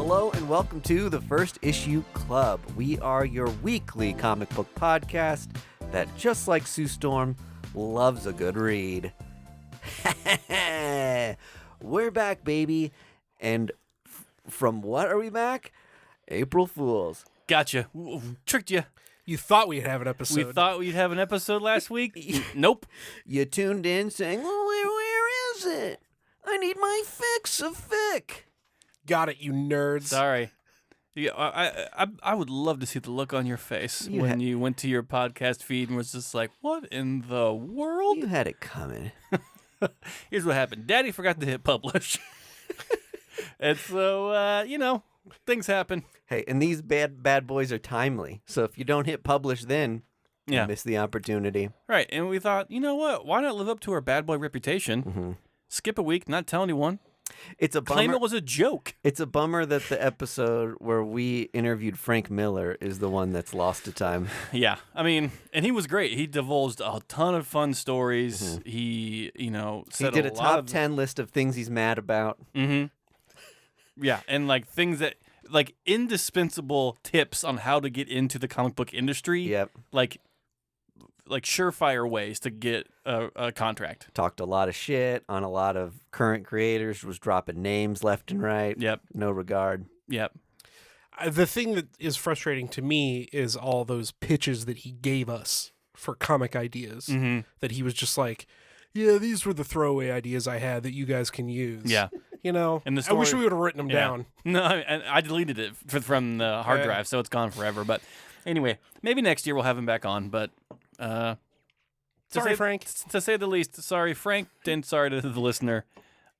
Hello and welcome to the First Issue Club. We are your weekly comic book podcast that, just like Sue Storm, loves a good read. We're back, baby. And from what are we back? April Fools. Gotcha. Tricked you. You thought we'd have an episode. We thought we'd have an episode last week. Nope. You tuned in saying, oh, where is it? I need my fix of fic. Got it, you nerds. Sorry. Yeah, I would love to see the look on your face when you went to your podcast feed and was just like, what in the world? You had it coming. Here's what happened. Daddy forgot to hit publish. And so, things happen. Hey, and these bad boys are timely. So if you don't hit publish then, you miss the opportunity. Right. And we thought, you know what? Why not live up to our bad boy reputation? Mm-hmm. Skip a week, not tell anyone. It's a bummer. Claim it was a joke. It's a bummer that the episode where we interviewed Frank Miller is the one that's lost to time. Yeah. I mean, and he was great. He divulged a ton of fun stories. Mm-hmm. He, He said did a top of 10 list of things he's mad about. Mm-hmm. Yeah, and things that indispensable tips on how to get into the comic book industry. Yep. Like surefire ways to get a contract. Talked a lot of shit on a lot of current creators, was dropping names left and right. Yep. No regard. Yep. The thing that is frustrating to me is all those pitches that he gave us for comic ideas. Mm-hmm. That he was just like, yeah, these were the throwaway ideas I had that you guys can use. Yeah. And I wish we would have written them down. No, I deleted it from the hard drive, so it's gone forever. But anyway, maybe next year we'll have him back on. But sorry, Frank. To say the least, sorry, Frank, and sorry to the listener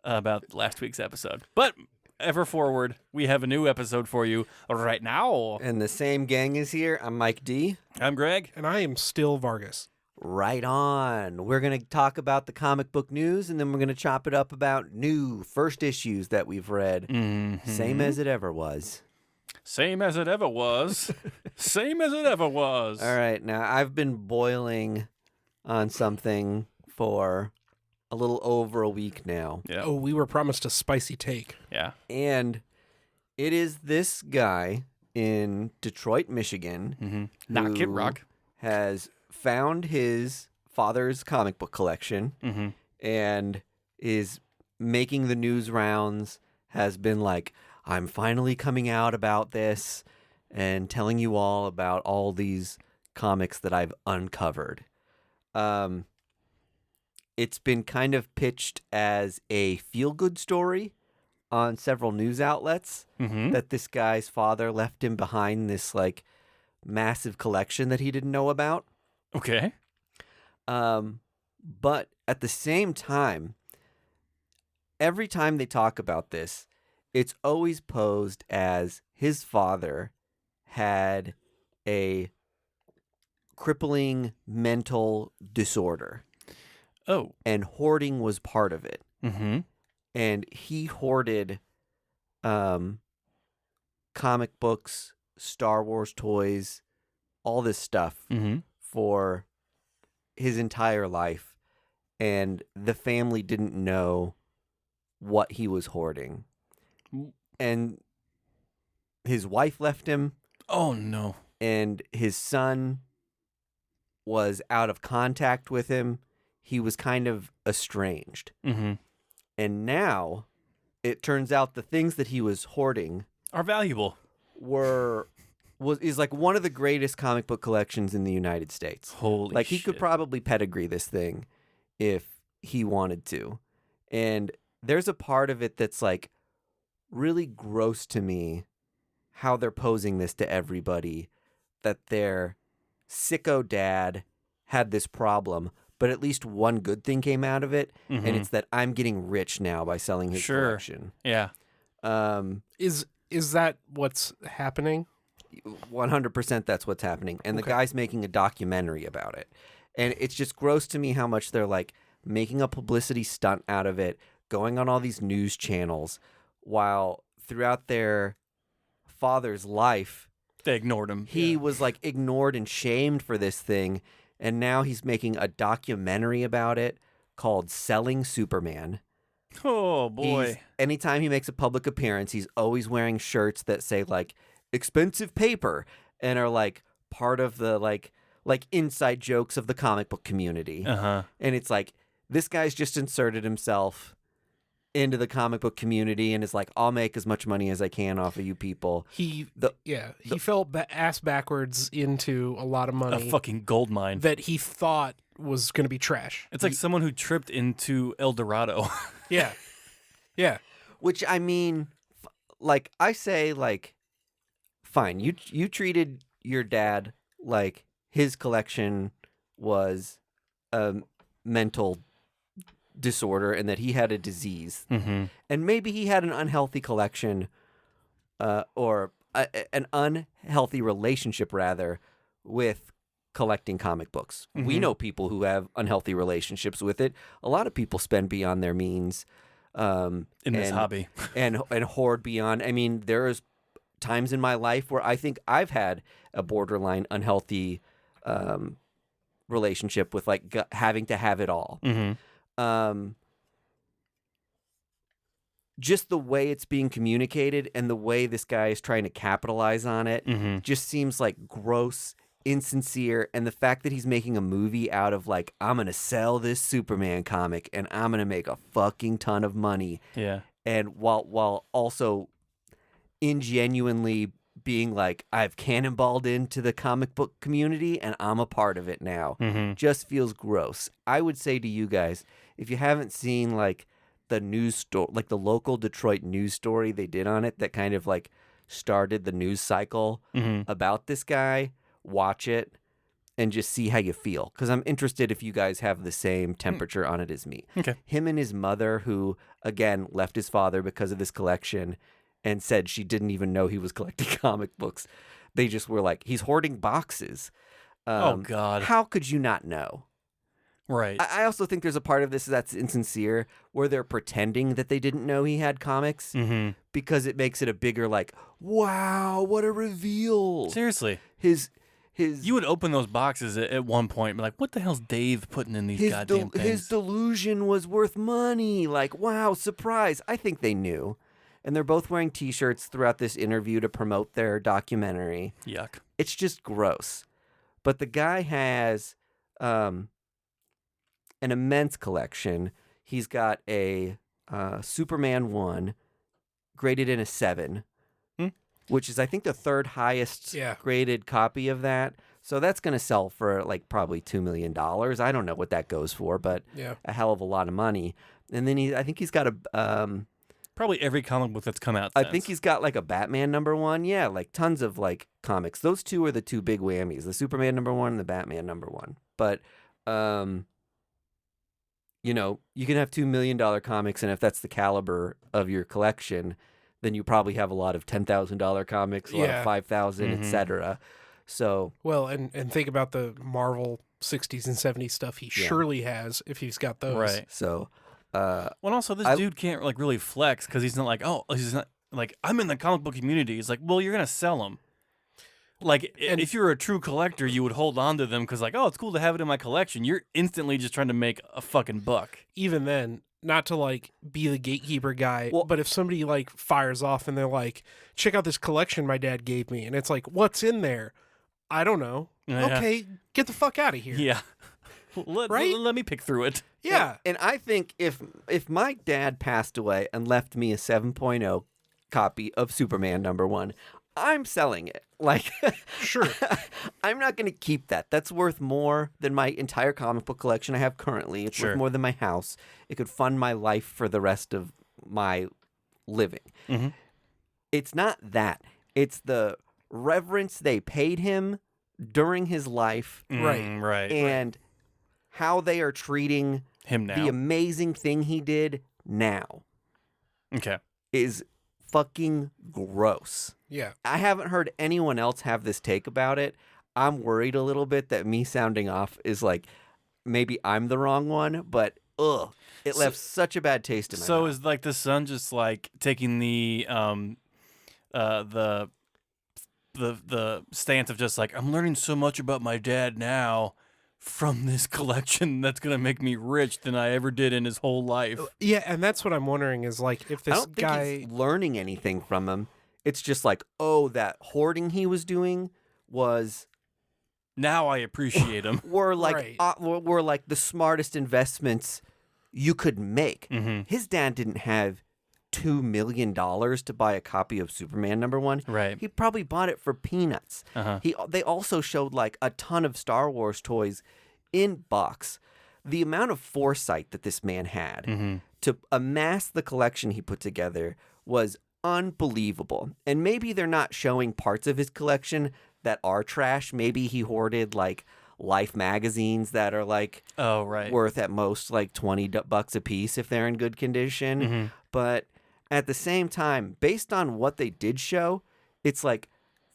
about last week's episode. But ever forward, we have a new episode for you right now. And the same gang is here. I'm Mike D. I'm Greg. And I am still Vargas. Right on. We're going to talk about the comic book news, and then we're going to chop it up about new first issues that we've read. Mm-hmm. Same as it ever was. Same as it ever was. Same as it ever was. All right. Now, I've been boiling on something for a little over a week now. Yeah. Oh, we were promised a spicy take. Yeah. And it is this guy in Detroit, Michigan. Mm-hmm. Not Kid who Rock. Has found his father's comic book collection and is making the news rounds, has been like, I'm finally coming out about this and telling you all about all these comics that I've uncovered. It's been kind of pitched as a feel-good story on several news outlets that this guy's father left him behind this massive collection that he didn't know about. Okay. But at the same time, every time they talk about this, it's always posed as his father had a crippling mental disorder. Oh. And hoarding was part of it. Mm-hmm. And he hoarded comic books, Star Wars toys, all this stuff for his entire life. And the family didn't know what he was hoarding. And his wife left him. Oh, no. And his son was out of contact with him. He was kind of estranged. Mm-hmm. And now it turns out the things that he was hoarding are valuable. Is like one of the greatest comic book collections in the United States. Holy shit. He could probably pedigree this thing if he wanted to. And there's a part of it that's really gross to me, how they're posing this to everybody, that their sicko dad had this problem, but at least one good thing came out of it, and it's that I'm getting rich now by selling his collection. Yeah. Is that what's happening? 100% that's what's happening. And the guy's making a documentary about it. And it's just gross to me how much they're making a publicity stunt out of it, going on all these news channels, while throughout their father's life, they ignored him. He was ignored and shamed for this thing. And now he's making a documentary about it called Selling Superman. Oh boy. Anytime he makes a public appearance, he's always wearing shirts that say like expensive paper and are like part of the like inside jokes of the comic book community. Uh-huh. And it's like this guy's just inserted himself into the comic book community and is like, I'll make as much money as I can off of you people. He fell ass backwards into a lot of A money fucking gold mine. that he thought was going to be trash. It's like someone who tripped into El Dorado. Yeah. Yeah. Which I mean, like I say, like, fine, you treated your dad like his collection was a mental disorder and that he had a disease, Mm-hmm. and maybe he had an unhealthy collection, or an unhealthy relationship rather with collecting comic books. We Mhm. know people who have unhealthy relationships with it. A lot of people spend beyond their means. In this and- hobby. and hoard beyond. I mean, there's times in my life where I think I've had a borderline unhealthy relationship with like having to have it all. Mm-hmm. Just the way it's being communicated and the way this guy is trying to capitalize on it Mm-hmm. just seems like gross, insincere, and the fact that he's making a movie out of like, I'm gonna sell this Superman comic and I'm gonna make a fucking ton of money, Yeah. and while also ingenuinely being like, I've cannonballed into the comic book community and I'm a part of it now, Mm-hmm. just feels gross. I would say to you guys, if you haven't seen like the news story, like the local Detroit news story they did on it that kind of like started the news cycle Mm-hmm. about this guy, watch it and just see how you feel, because I'm interested if you guys have the same temperature on it as me. Okay. Him and his mother, who again left his father because of this collection and said she didn't even know he was collecting comic books. They just were like, he's hoarding boxes. Oh God. How could you not know? Right. I also think there's a part of this that's insincere, where they're pretending that they didn't know he had comics Mm-hmm. because it makes it a bigger like, wow, what a reveal. Seriously. His You would open those boxes at one point and be like, what the hell's Dave putting in these goddamn things? his delusion was worth money. Like, wow, surprise. I think they knew. And they're both wearing T-shirts throughout this interview to promote their documentary. Yuck. It's just gross. But the guy has an immense collection. He's got a Superman 1 graded in a 7, which is, I think, the third highest graded copy of that. So that's going to sell for like probably $2 million. I don't know what that goes for, but a hell of a lot of money. And then I think he's got a... Probably every comic book that's come out I since. think he's got like a Batman #1. Yeah, like tons of like comics. Those two are the two big whammies: the Superman #1 and the Batman #1. But, you know, you can have $2 million comics, and if that's the caliber of your collection, then you probably have a lot of $10,000 comics, a lot of 5,000, etc. So, well, and think about the Marvel 60s and 70s stuff he surely has if he's got those. Right. So, well, also this dude can't like really flex because he's not like, oh, he's not like, I'm in the comic book community. He's like, well, you're gonna sell them. Like, if you're a true collector, you would hold on to them because, like, oh, it's cool to have it in my collection. You're instantly just trying to make a fucking buck. Even then, not to like be the gatekeeper guy, but if somebody like fires off and they're like, check out this collection my dad gave me, and it's like, what's in there? I don't know. Yeah. Okay, get the fuck out of here. Yeah. Let me pick through it. Yeah. And I think if my dad passed away and left me a 7.0 copy of Superman #1, I'm selling it. Like, sure. I'm not going to keep that. That's worth more than my entire comic book collection I have currently. It's worth more than my house. It could fund my life for the rest of my living. Mm-hmm. It's not that. It's the reverence they paid him during his life. Right. And how they are treating him now. The amazing thing he did now. Okay. Is fucking gross. Yeah. I haven't heard anyone else have this take about it. I'm worried a little bit that me sounding off is like, maybe I'm the wrong one, but it left such a bad taste in my mouth. So is like the son just like taking the stance of just like, I'm learning so much about my dad now from this collection that's going to make me rich than I ever did in his whole life. Yeah, and that's what I'm wondering is like if I this don't guy think he's learning anything from him. It's just like, oh, that hoarding he was doing was Now I appreciate him. were like Right. were like the smartest investments you could make. Mm-hmm. His dad didn't have $2 million to buy a copy of Superman #1. Right. He probably bought it for peanuts. Uh-huh. They also showed like a ton of Star Wars toys in box. The amount of foresight that this man had Mm-hmm. to amass the collection he put together was unbelievable. And maybe they're not showing parts of his collection that are trash. Maybe he hoarded like Life magazines that are like Oh, right. worth at most like $20 a piece if they're in good condition. Mm-hmm. But at the same time, based on what they did show, it's like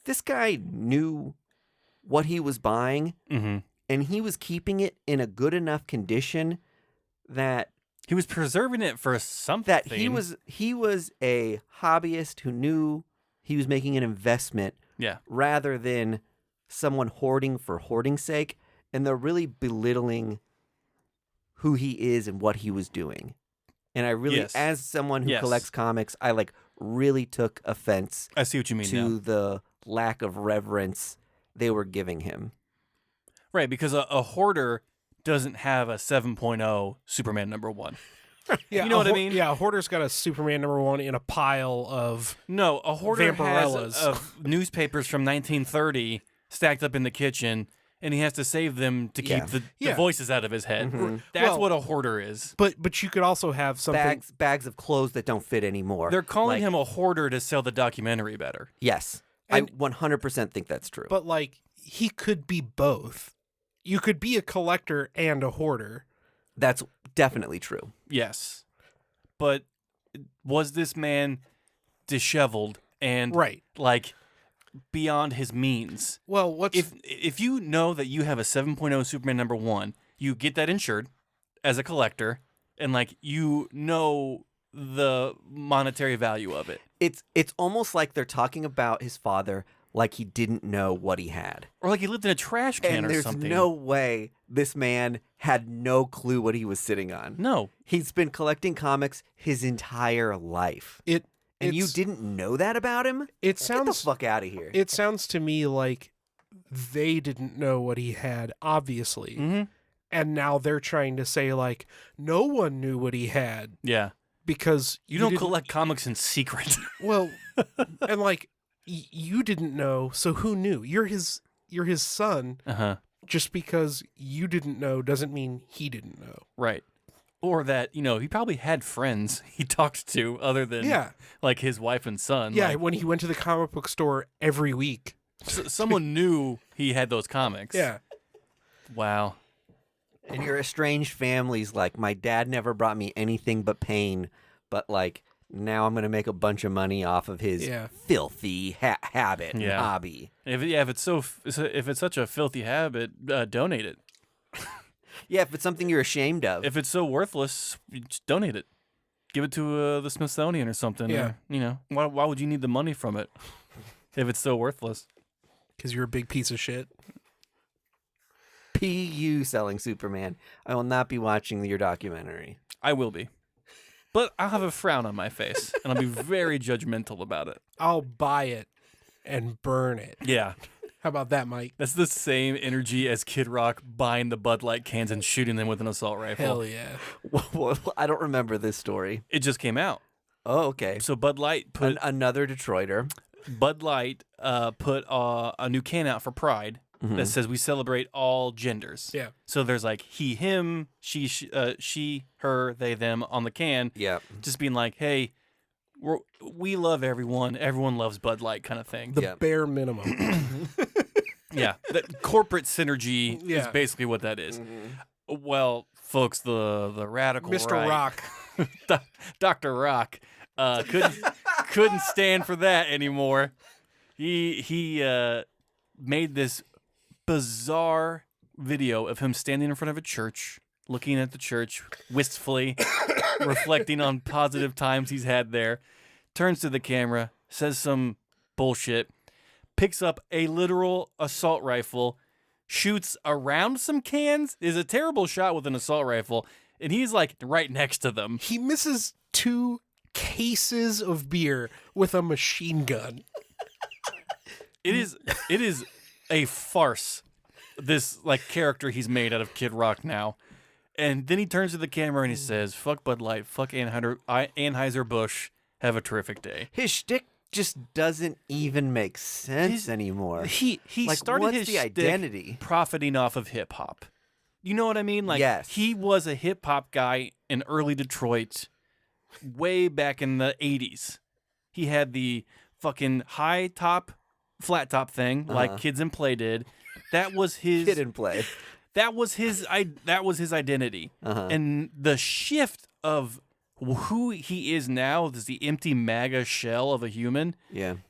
this guy knew what he was buying Mm-hmm. and he was keeping it in a good enough condition that He was preserving it for something. he was a hobbyist who knew he was making an investment Yeah. rather than someone hoarding for hoarding's sake, and they're really belittling who he is and what he was doing. And I really, Yes. as someone who Yes. collects comics, I like really took offense I see what you mean now. to the lack of reverence they were giving him. Right, because a hoarder doesn't have a 7.0 Superman #1. Yeah, You know what I mean? Yeah, a hoarder's got a Superman #1 in a pile of No, a hoarder Vampirellas. has newspapers from 1930 stacked up in the kitchen, and he has to save them to keep Yeah. the Yeah. voices out of his head. Mhm. That's Well- what a hourder is. but you could also have something Bags of clothes that don't fit anymore. They're calling Like, him a hoarder to sell the documentary better. Yes. And- I 100% think that's true. but like he could be both. You could be a collector and a hoarder. That's definitely true. Yes. But was this man disheveled and Right. like beyond his means? Well, what's If you know that you have a 7.0 Superman #1, you get that insured as a collector, and like you know the monetary value of it. It's almost like they're talking about his father like he didn't know what he had. Or like he lived in a trash can And or there's something. no way this man had no clue what he was sitting on. No. He's been collecting comics his entire life. it? And you it's- didn't know that about him? It Get the sounds. fuck out of here. It sounds to me like they didn't know what he had, obviously, Mm-hmm. and now they're trying to say like no one knew what he had Yeah. because You don't didn't- collect comics in secret. Well, and like you didn't know, so who knew? You're his son. Uh-huh. Just because you didn't know doesn't mean he didn't know. Right. Or that, he probably had friends he talked to other than Yeah, like his wife and son. yeah. Like, When he went to the comic book store every week. someone knew he had those comics. Yeah, Wow. And your estranged family's like, my dad never brought me anything but pain, but like, now I'm going to make a bunch of money off of his Yeah. filthy habit and Yeah. hobby. If it's such a filthy habit, donate it. Yeah, if it's something you're ashamed of. If it's so worthless, you just donate it. Give it to the Smithsonian or something. Yeah. Or, why would you need the money from it if it's so worthless? because you're a big piece of shit. PU selling Superman. I will not be watching your documentary. I will be. But I'll have a frown on my face, and I'll be very judgmental about it. I'll buy it and burn it. Yeah. How about that, Mike? That's the same energy as Kid Rock buying the Bud Light cans and shooting them with an assault rifle. Hell yeah. I don't remember this story. It just came out. Oh, okay. So Bud Light put Another Detroiter. put a new can out for Pride that says we celebrate all genders. Yeah. So there's like he, him, she, her, they, them on the can, Yeah. just being like, hey, we love everyone. Everyone loves Bud Light kind of thing. The Yeah. bare minimum. Yeah, that corporate synergy is Yeah. basically what that is. Well, folks, the radical Mr. right, Rock. Dr. Rock, couldn't stand for that anymore. He made this bizarre video of him standing in front of a church, looking at the church wistfully, reflecting on positive times he's had there. Turns to the camera, says some bullshit, picks up a literal assault rifle, shoots around some cans. Is a terrible shot with an assault rifle, and he's like right next to them. He misses 2 cases of beer with a machine gun. It is a farce. This like character he's made out of Kid Rock now. And then he turns to the camera and he says, "Fuck Bud Light, fuck Anheuser-Busch. Have a terrific day." His shtick just doesn't even make sense anymore. He like, started what's his the shtick identity profiting off of hip hop. You know what I mean? Like Yes. he was a hip hop guy in early Detroit, way back in the 80s. He had the fucking high top, flat top thing like Kids in Play did. That was his Kid and Play. That was his identity. And the shift of who he is now, is the empty MAGA shell of a human,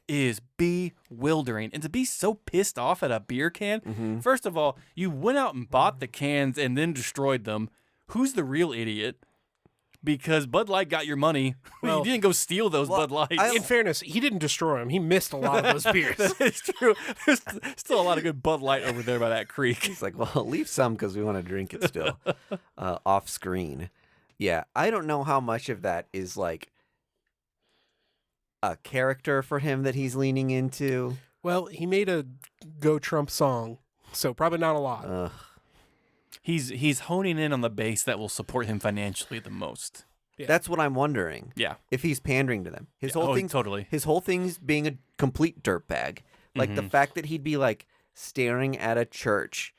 is bewildering. And to be so pissed off at a beer can, first of all, you went out and bought the cans and then destroyed them. Who's the real idiot? Because Bud Light got your money. Well, you didn't go steal those Bud Lights. In fairness, he didn't destroy them. He missed a lot of those beers. That is true. There's still a lot of good Bud Light over there by that creek. He's like, well, leave some because we want to drink it still off screen. Yeah, I don't know how much of that is like a character for him that he's leaning into. Well, he made a Go Trump song, so probably not a lot. He's honing in on the base that will support him financially the most. Yeah. That's what I'm wondering. Yeah. If he's pandering to them. His whole thing, totally. His whole thing's being a complete dirtbag. Like the fact that he'd be like staring at a church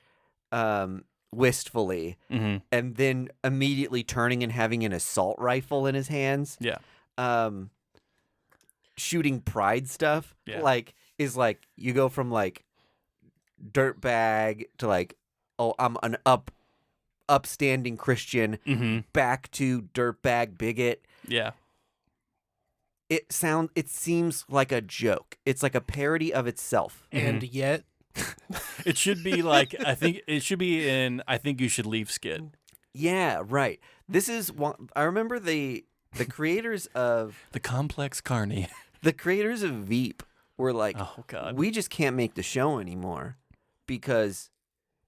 wistfully and then immediately turning and having an assault rifle in his hands. Yeah. Shooting pride stuff. Yeah. Like is like you go from like dirtbag to like, oh, I'm an upstanding Christian back to dirtbag bigot. Yeah. It seems like a joke. It's like a parody of itself. And yet it should be like I think you should leave skit. Yeah, right. This is one I remember the creators of The Complex Carney. the creators of Veep were like, oh god. We just can't make the show anymore because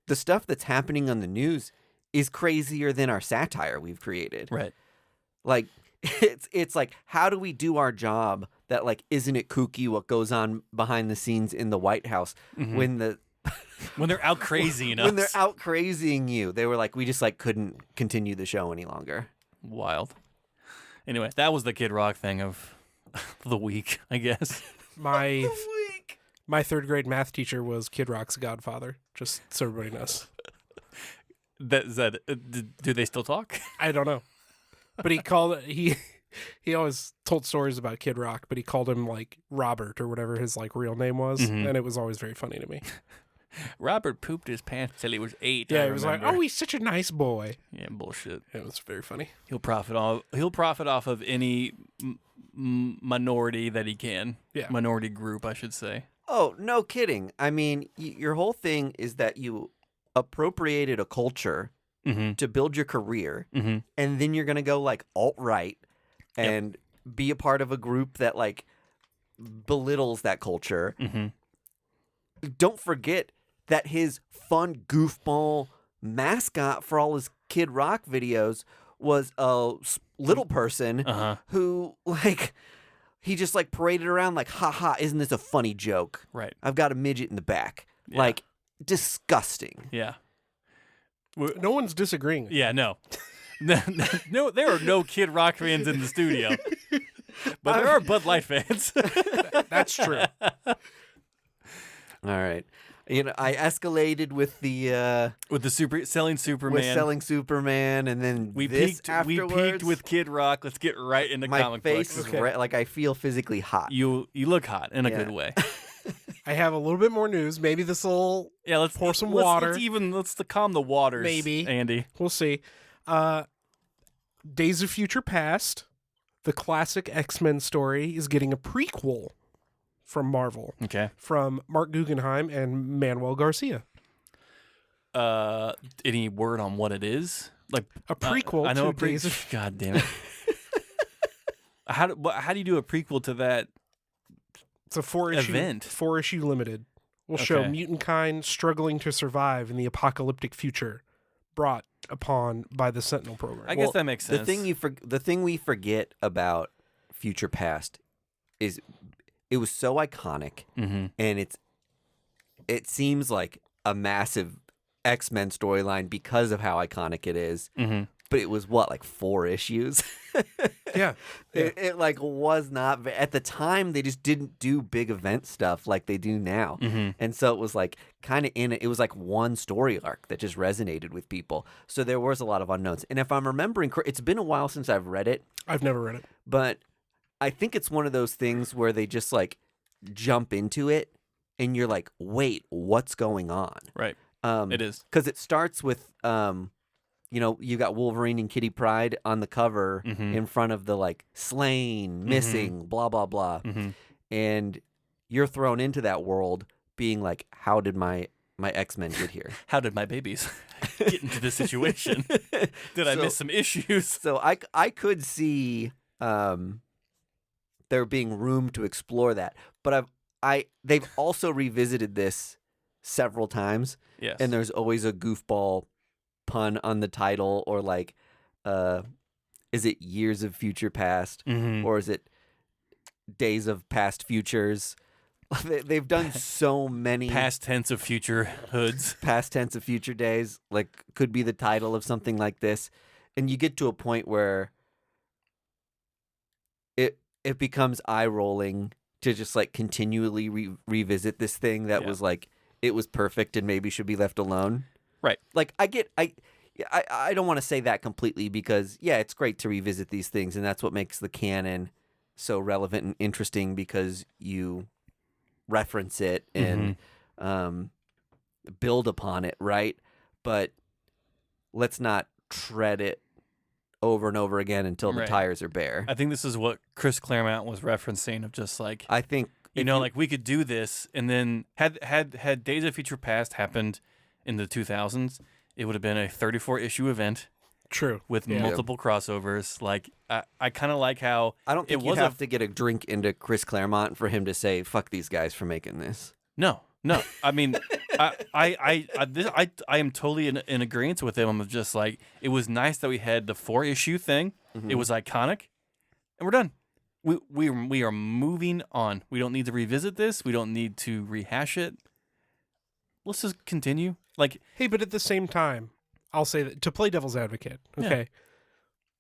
the stuff that's happening on the news is crazier than our satire we've created. Right. Like it's like, how do we do our job that like isn't it kooky what goes on behind the scenes in the White House when they're out crazying us. when they're out crazying you. They were like, we just like couldn't continue the show any longer. Wild. Anyway, that was the Kid Rock thing of the week, I guess. my 3rd grade math teacher was Kid Rock's godfather, just so everybody knows. Do they still talk? I don't know. But he always told stories about Kid Rock, but he called him like Robert or whatever his like real name was, and it was always very funny to me. Robert pooped his pants till he was 8. Yeah, he was like, "Oh, he's such a nice boy." Yeah, bullshit. It was very funny. He'll profit off of any minority that he can. Yeah. Minority group, I should say. Oh, no kidding. I mean, your whole thing is that you appropriated a culture to build your career, and then you're going to go like alt-right and be a part of a group that like belittles that culture. Don't forget that his fun goofball mascot for all his Kid Rock videos was a little person who like he just like paraded around like, haha, isn't this a funny joke? Right. I've got a midget in the back. Yeah. Like, disgusting. Yeah. No one's disagreeing. Yeah, no. No, there are no Kid Rock fans in the studio. But there are Bud Light fans. That's true. All right. You know, I escalated with the selling Superman. with selling Superman, and then we this peaked with Kid Rock. Let's get right into my comic face books. is red, like I feel physically hot. You look hot in a good way. I have a little bit more news. Maybe this will Let's pour some water. Let's calm the waters. Maybe. Andy. We'll see. Days of Future Past, the classic X-Men story, is getting a prequel from Marvel. Okay. From Mark Guggenheim and Manuel Garcia. Any word on what it is? Like A prequel I know to Days of... God damn it. How do you do a prequel to that? It's a 4-issue event? 4-issue limited will show Okay. mutant kind struggling to survive in the apocalyptic future brought upon by the Sentinel program. I guess that makes sense. The thing we forget about Future Past is it was so iconic, and it seems like a massive X-Men storyline because of how iconic it is. But it was like 4 issues. Yeah. It like was not at the time. They just didn't do big event stuff like they do now, and so it was like kind of it was like one story arc that just resonated with people. So there was a lot of unknowns. And if I'm remembering, it's been a while since I've read it. I've never read it, but I think it's one of those things where they just like jump into it, and you're like, wait, what's going on? Right. It is because it starts with you got Wolverine and Kitty Pryde on the cover in front of the like slain, missing, blah, blah, blah. And you're thrown into that world being like, how did my X-Men get here? How did my babies get into this situation? Did I miss some issues? So I could see there being room to explore that. But they've also revisited this several times. Yes. And there's always a goofball pun on the title, or like is it Years of Future Past, or is it Days of Past Futures? They've done so many past tense of future hoods. Past tense of future days, like could be the title of something like this. And you get to a point where it becomes eye-rolling to just like continually revisit this thing that was like, it was perfect and maybe should be left alone. Right. Like I don't want to say that completely, because it's great to revisit these things, and that's what makes the canon so relevant and interesting, because you reference it and build upon it, right? But let's not tread it over and over again until the tires are bare. I think this is what Chris Claremont was referencing, of just like, I think like we could do this, and then had Days of Future Past happened in the 2000s, it would have been a 34 issue event. True. With multiple crossovers. Like I kind of like how I don't think you have to get a drink into Chris Claremont for him to say fuck these guys for making this. No. I mean, I am totally in agreement with him. I'm just like, it was nice that we had the 4 issue thing. It was iconic, and we're done. We are moving on. We don't need to revisit this. We don't need to rehash it. Let's just continue. Like, hey, but at the same time, I'll say that to play devil's advocate, okay,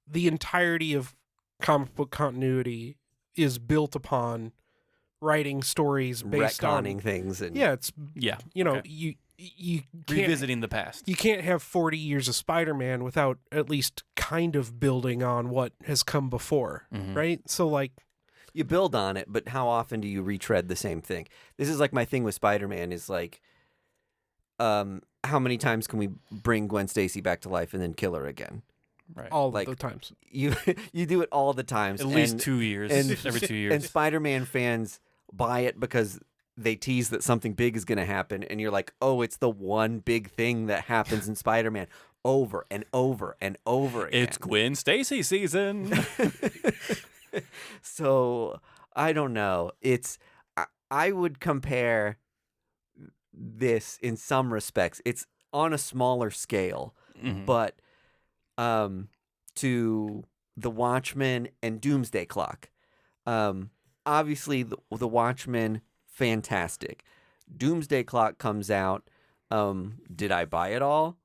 the entirety of comic book continuity is built upon writing stories based retconning on things, and you can't, revisiting the past. You can't have 40 years of Spider-Man without at least kind of building on what has come before, right? So like, you build on it, but how often do you retread the same thing? This is like my thing with Spider-Man is like, how many times can we bring Gwen Stacy back to life and then kill her again? Right. All the times. You do it all the times. At least 2 years. Every 2 years. And Spider-Man fans buy it because they tease that something big is going to happen, and you're like, oh, it's the one big thing that happens in Spider-Man over and over and over again. It's Gwen Stacy season. So I don't know. I would compare this in some respects. It's on a smaller scale, but to The Watchmen and Doomsday Clock. Obviously, the Watchmen, fantastic. Doomsday Clock comes out. Did I buy it all?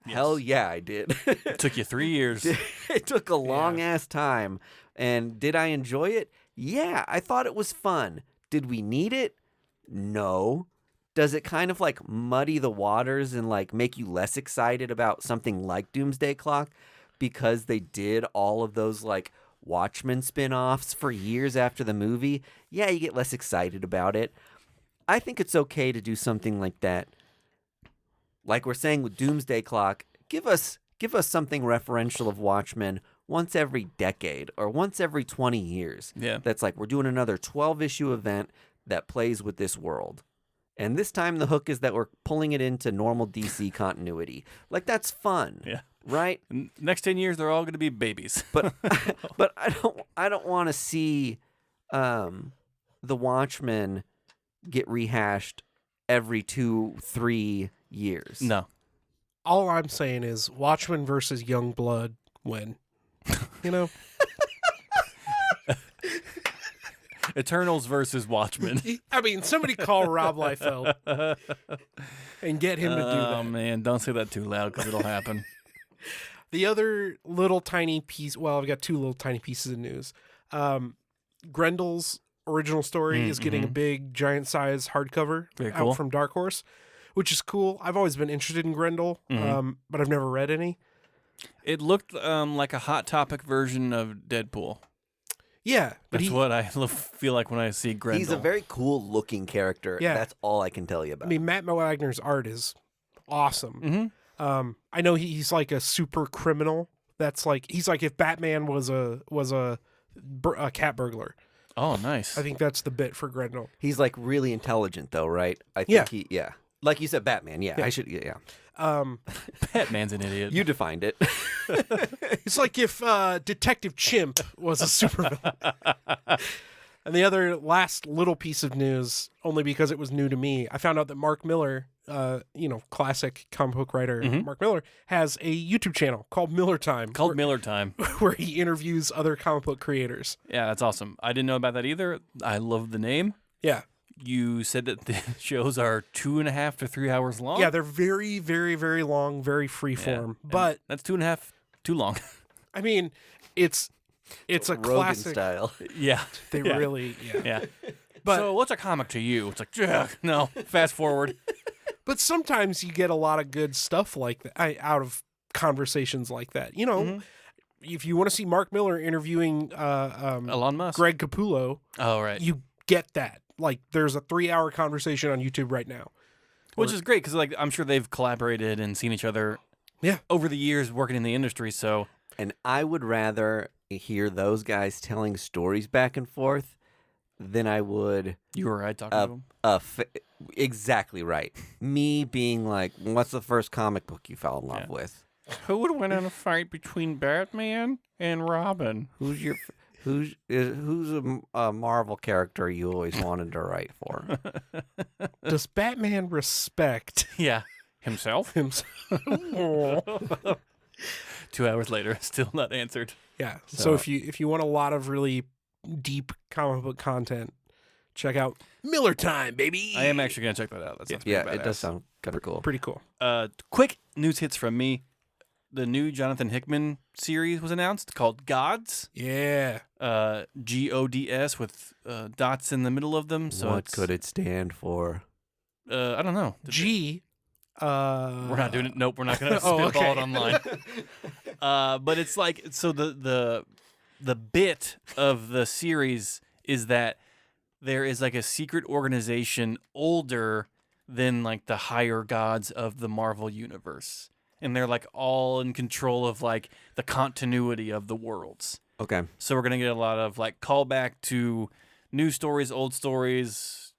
Yes. Hell yeah, I did. It took you 3 years. It took a long ass time. And did I enjoy it? Yeah, I thought it was fun. Did we need it? No. Does it kind of like muddy the waters and like make you less excited about something like Doomsday Clock because they did all of those like Watchmen spin-offs for years after the movie? Yeah, you get less excited about it. I think it's okay to do something like that. Like we're saying with Doomsday Clock, give us something referential of Watchmen once every decade or once every 20 years. Yeah. That's like, we're doing another 12-issue event that plays with this world. And this time the hook is that we're pulling it into normal DC continuity. Like, that's fun. Yeah. Right? Next 10 years, they're all going to be babies. But I don't want to see the Watchmen get rehashed every 2-3 years. No. All I'm saying is Watchmen versus Youngblood win. You know? Eternals versus Watchmen. I mean, somebody call Rob Liefeld and get him to do that. Oh, man. Don't say that too loud because it'll happen. The other little tiny piece, well, I've got two little tiny pieces of news. Grendel's original story is getting a big, giant-size hardcover out from Dark Horse, which is cool. I've always been interested in Grendel, but I've never read any. It looked like a Hot Topic version of Deadpool. Yeah. But That's what I feel like when I see Grendel. He's a very cool-looking character. Yeah. That's all I can tell you about. I mean, Matt Wagner's art is awesome. I know he's like a super criminal. That's like he's like if Batman was a cat burglar. Oh, nice. I think that's the bit for Grendel. He's like really intelligent, though, right? I think like you said, Batman. Yeah, I should. Yeah, Batman's an idiot. you defined it. It's like if Detective Chimp was a supervillain. And the other last little piece of news, only because it was new to me, I found out that Mark Miller, classic comic book writer Mark Miller, has a YouTube channel called Miller Time. Miller Time. Where he interviews other comic book creators. Yeah, that's awesome. I didn't know about that either. I love the name. Yeah. You said that the shows are 2.5 to 3 hours long? Yeah, they're very, very, very long, very freeform. But that's 2.5 too long. I mean, it's a Rogan classic style. Yeah. They really, Yeah. But so what's a comic to you? It's like, no, fast forward. But sometimes you get a lot of good stuff like that out of conversations like that. You know, if you want to see Mark Miller interviewing Elon Musk, Greg Capullo, right, you get that. Like, there's a 3-hour conversation on YouTube right now, which is great because, like, I'm sure they've collaborated and seen each other, over the years working in the industry. So, and I would rather hear those guys telling stories back and forth than I would. You were right talking to them. Exactly right. Me being like, what's the first comic book you fell in love with? Who would win in a fight between Batman and Robin? Who's a Marvel character you always wanted to write for? Does Batman respect himself? 2 hours later, still not answered. Yeah. So if you want a lot of really deep comic book content, check out Miller Time, baby. I am actually gonna check that out. That sounds pretty badass. It does sound kind of cool. Pretty cool. Quick news hits from me. The new Jonathan Hickman series was announced called Gods. Yeah. GODS with dots in the middle of them. So what could it stand for? I don't know. G. We're not doing it. Nope, we're not going to spitball it online. But it's like, so the bit of the series is that there is like a secret organization older than like the higher gods of the Marvel universe. And they're like all in control of like the continuity of the worlds. Okay. So we're going to get a lot of like callback to new stories, old stories,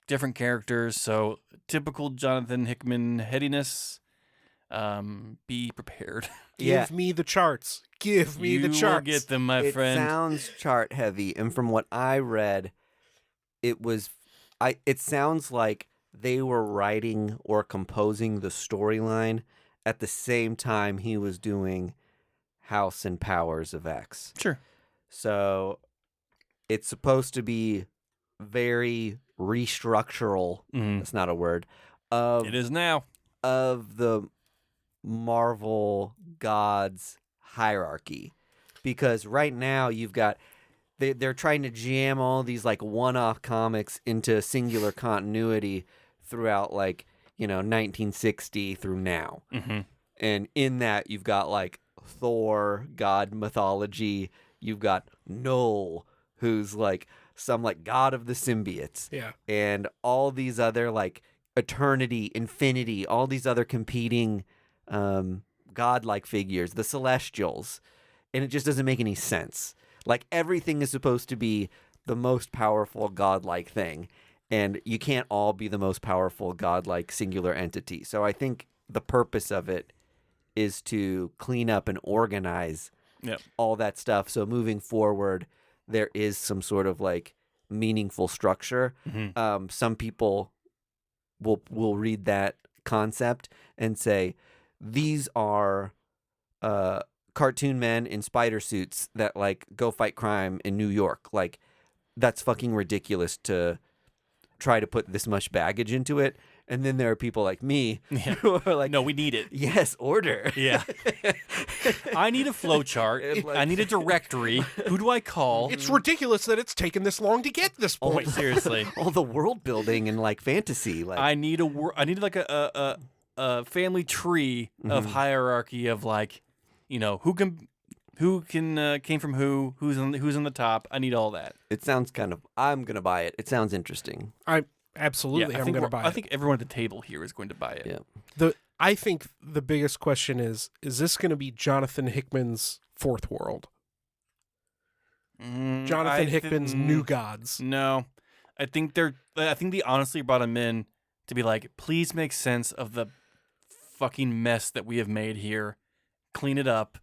different characters. So typical Jonathan Hickman headiness. Be prepared. Give me the charts. Give me the charts. You will get them, my friend. It sounds chart heavy, and from what I read, it sounds like they were writing or composing the storyline at the same time he was doing House and Powers of X. Sure. So it's supposed to be very restructural. That's not a word. It is now. Of the Marvel gods hierarchy. Because right now you've got they're trying to jam all these like one-off comics into singular continuity throughout 1960 through now. And in that you've got like Thor, god mythology. You've got Null, who's like some like god of the symbiotes. Yeah. And all these other like eternity, infinity, all these other competing godlike figures, the Celestials. And it just doesn't make any sense. Like everything is supposed to be the most powerful godlike thing. And you can't all be the most powerful godlike singular entity. So I think the purpose of it is to clean up and organize all that stuff. So moving forward, there is some sort of like meaningful structure. Some people will read that concept and say, these are cartoon men in spider suits that like go fight crime in New York. Like, that's fucking ridiculous to try to put this much baggage into it. And then there are people like me who are like, no, we need it. yes, order. Yeah. I need a flow chart. I need a directory. Who do I call? It's ridiculous that it's taken this long to get this point. Seriously. All the world building and like fantasy. Like, I need like a family tree of hierarchy of like, you know, who can came from who's on the top. I need all that. it sounds I'm gonna buy it. It sounds interesting. Absolutely, I'm going to buy it. I think everyone at the table here is going to buy it. Yeah. I think the biggest question is this going to be Jonathan Hickman's Fourth World? Jonathan Hickman's New Gods? No. I think they honestly brought him in to be like, please make sense of the fucking mess that we have made here. Clean it up.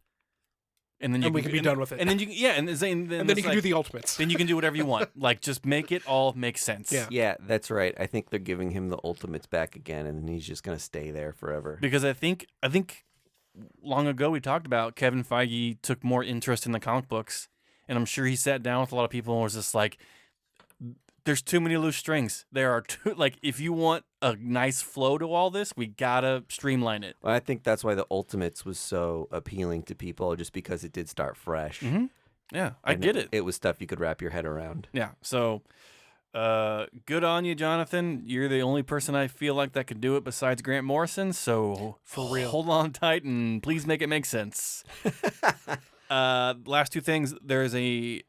And then we can be done with it. And then you and then you can do the Ultimates. Then you can do whatever you want. Like, just make it all make sense. Yeah, that's right. I think they're giving him the Ultimates back again, and he's just gonna stay there forever. Because I think long ago we talked about Kevin Feige took more interest in the comic books, and I'm sure he sat down with a lot of people and was just like, there's too many loose strings. There are too, like, if you want a nice flow to all this, we gotta streamline it. Well, I think that's why the Ultimates was so appealing to people, just because it did start fresh. Mm-hmm. Yeah, I get it. It was stuff you could wrap your head around. Yeah, so good on you, Jonathan. You're the only person I feel like that could do it besides Grant Morrison, so for real, hold on tight and please make it make sense. Last two things. There's a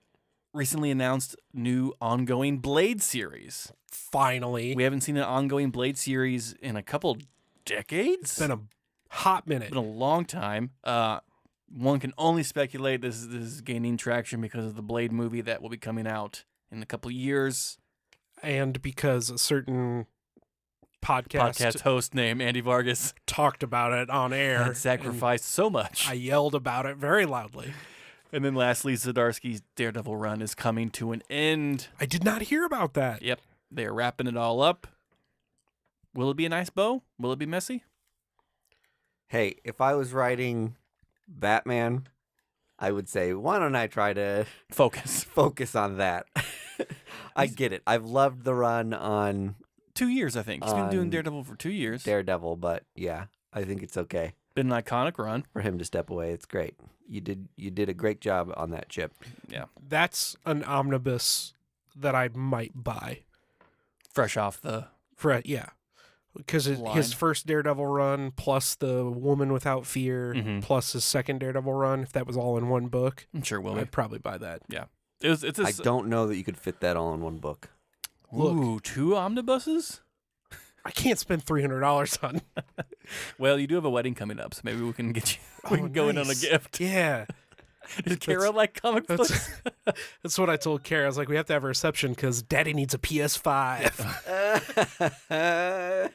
recently announced new ongoing Blade series. Finally. We haven't seen an ongoing Blade series in a couple decades. It's been a hot minute. It's been a long time. One can only speculate this is gaining traction because of the Blade movie that will be coming out in a couple years. And because a certain podcast host named Andy Vargas talked about it on air. And sacrificed so much. I yelled about it very loudly. And then lastly, Zdarsky's Daredevil run is coming to an end. I did not hear about that. Yep. They're wrapping it all up. Will it be a nice bow? Will it be messy? Hey, if I was writing Batman, I would say, why don't I try to focus on that? I get it. I've loved the run on 2 years, I think. He's been doing Daredevil for 2 years. Daredevil, but yeah, I think it's okay. Been an iconic run. For him to step away, it's great. You did a great job on that, Chip. Yeah. That's an omnibus that I might buy. Fresh off the... Yeah. Because his first Daredevil run, plus the Woman Without Fear, plus his second Daredevil run, if that was all in one book, I'm sure will. I'd probably buy that. Yeah. I don't know that you could fit that all in one book. Ooh, 2 omnibuses? I can't spend $300 on. Well, you do have a wedding coming up, so maybe we can get you. We can go in on a gift. Yeah. Does Kara like comic books? That's what I told Kara. I was like, we have to have a reception because Daddy needs a PS5.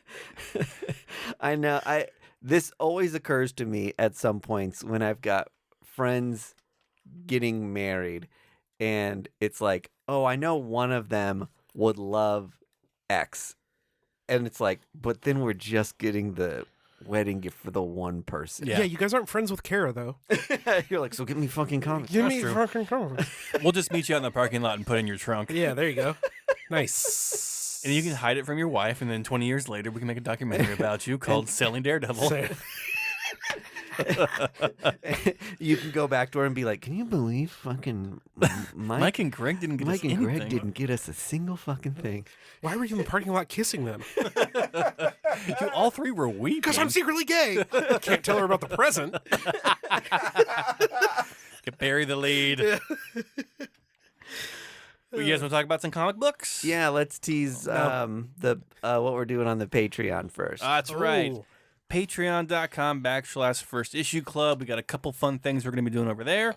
I know. This always occurs to me at some points when I've got friends getting married, and it's like, oh, I know one of them would love X. And it's like, but then we're just getting the wedding gift for the one person. Yeah, you guys aren't friends with Kara, though. You're like, so give me fucking comics. Give me fucking comics. We'll just meet you out in the parking lot and put it in your trunk. Yeah, there you go. Nice. And you can hide it from your wife, and then 20 years later, we can make a documentary about you called Selling Daredevil. You can go back to her and be like, can you believe fucking Mike and Greg didn't get us anything. Greg didn't get us a single fucking thing. Why were you in the parking lot kissing them? You all three were weeping. Because I'm secretly gay. Can't tell her about the present. Bury the lead. You guys want to talk about some comic books? Yeah, let's tease what we're doing on the Patreon first. That's right. Patreon.com/First Issue Club. We got a couple fun things we're going to be doing over there.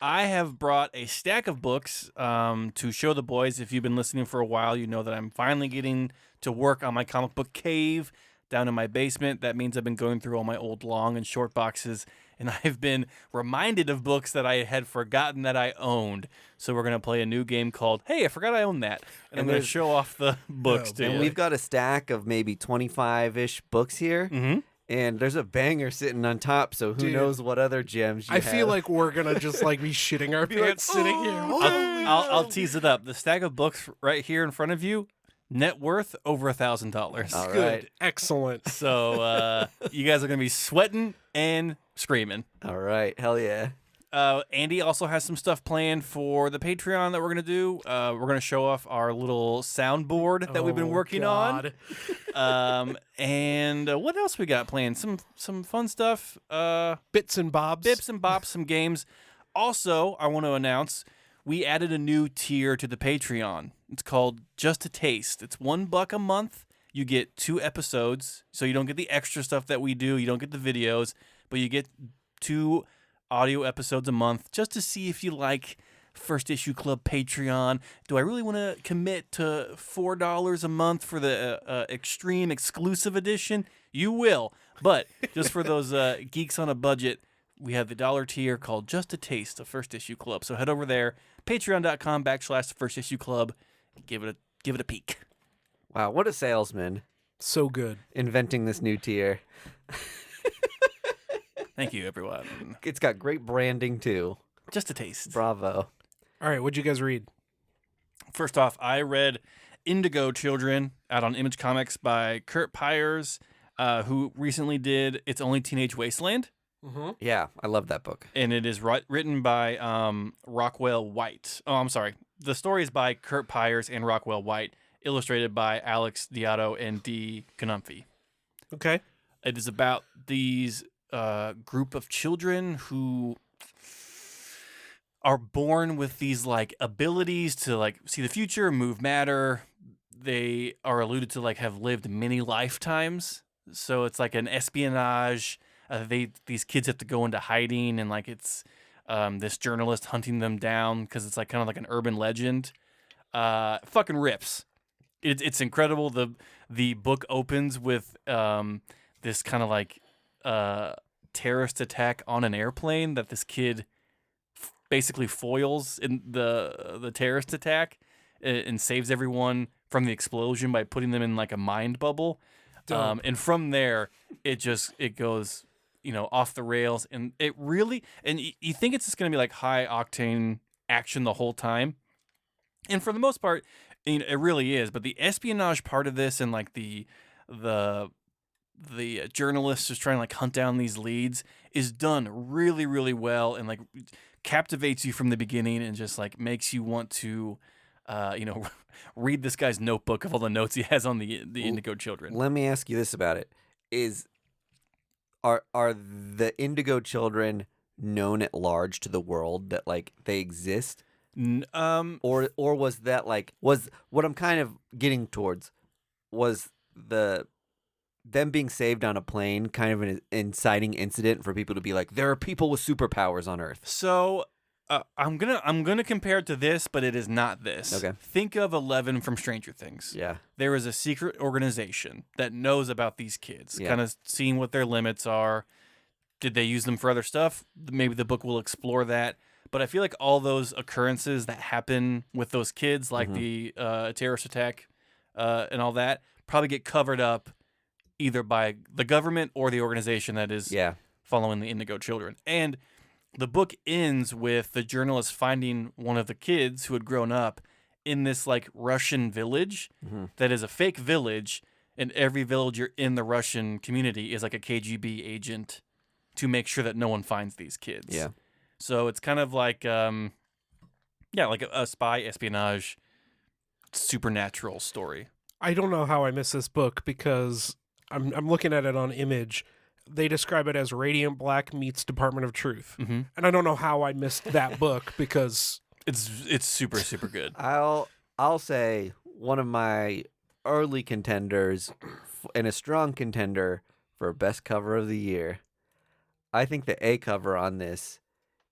I have brought a stack of books to show the boys. If you've been listening for a while, you know that I'm finally getting to work on my comic book cave down in my basement. That means I've been going through all my old long and short boxes and I've been reminded of books that I had forgotten that I owned. So we're going to play a new game called Hey, I Forgot I Owned That. And I'm going to show off the books to you. And we've got a stack of maybe 25-ish books here. Mm-hmm. And there's a banger sitting on top, so who knows what other gems you I have. feel like we're going to just like be shitting our pants sitting here. I'll tease it up. The stack of books right here in front of you, net worth over $1,000. All Good. right. Excellent. So you guys are going to be sweating and screaming. All right. Hell yeah. Andy also has some stuff planned for the Patreon that we're going to do. We're going to show off our little soundboard that we've been working on. And what else we got planned? Some fun stuff. Bits and bobs. Bips and bops, some games. Also, I want to announce we added a new tier to the Patreon. It's called Just a Taste. It's $1 a month. You get 2 episodes, so you don't get the extra stuff that we do. You don't get the videos, but you get 2 audio episodes a month just to see if you like First Issue Club Patreon. Do I really want to commit to $4 a month for the extreme exclusive edition? You will. But just for those geeks on a budget, we have the $1 tier called Just a Taste of First Issue Club. So head over there, patreon.com/First Issue Club. Give it a peek. Wow, what a salesman So good. inventing this new tier. Thank you, everyone. It's got great branding, too. Just a taste. Bravo. All right, what'd you guys read? First off, I read Indigo Children out on Image Comics by Kurt Pyers, who recently did It's Only Teenage Wasteland. Mm-hmm. Yeah, I love that book. And it is written by Rockwell White. Oh, I'm sorry. The story is by Kurt Pyers and Rockwell White, illustrated by Alex Diato and D. Canumfi. Okay. It is about these group of children who are born with these like abilities to like see the future, move matter. They are alluded to like have lived many lifetimes. So it's like an espionage. These kids have to go into hiding, and like it's this journalist hunting them down because it's like kind of like an urban legend. Fucking rips. It's incredible. The book opens with this kind of like terrorist attack on an airplane that this kid basically foils in the terrorist attack and saves everyone from the explosion by putting them in like a mind bubble. And from there, it goes, off the rails, and it really, and you think it's just going to be like high octane action the whole time. And for the most part, it really is. But the espionage part of this and like the journalist just trying to like hunt down these leads is done really, really well, and like captivates you from the beginning and just like makes you want to, read this guy's notebook of all the notes he has on the Indigo Children. Let me ask you this about it. Are the Indigo Children known at large to the world that like they exist? Or was that like was what I'm kind of getting towards was them being saved on a plane kind of an inciting incident for people to be like, there are people with superpowers on Earth? So I'm gonna compare it to this, but it is not this. Okay. Think of 11 from Stranger Things. Yeah. There is a secret organization that knows about these kids, Yeah. kind of seeing what their limits are. Did they use them for other stuff? Maybe the book will explore that. But I feel like all those occurrences that happen with those kids, like the terrorist attack and all that, probably get covered up either by the government or the organization that is following the Indigo Children. And the book ends with the journalist finding one of the kids who had grown up in this like Russian village that is a fake village, and every villager in the Russian community is like a KGB agent to make sure that no one finds these kids. Yeah. So it's kind of like, like a spy espionage supernatural story. I don't know how I missed this book because I'm looking at it on Image. They describe it as Radiant Black meets Department of Truth. Mm-hmm. And I don't know how I missed that book because it's super, super good. I'll say one of my early contenders and a strong contender for best cover of the year. I think the A cover on this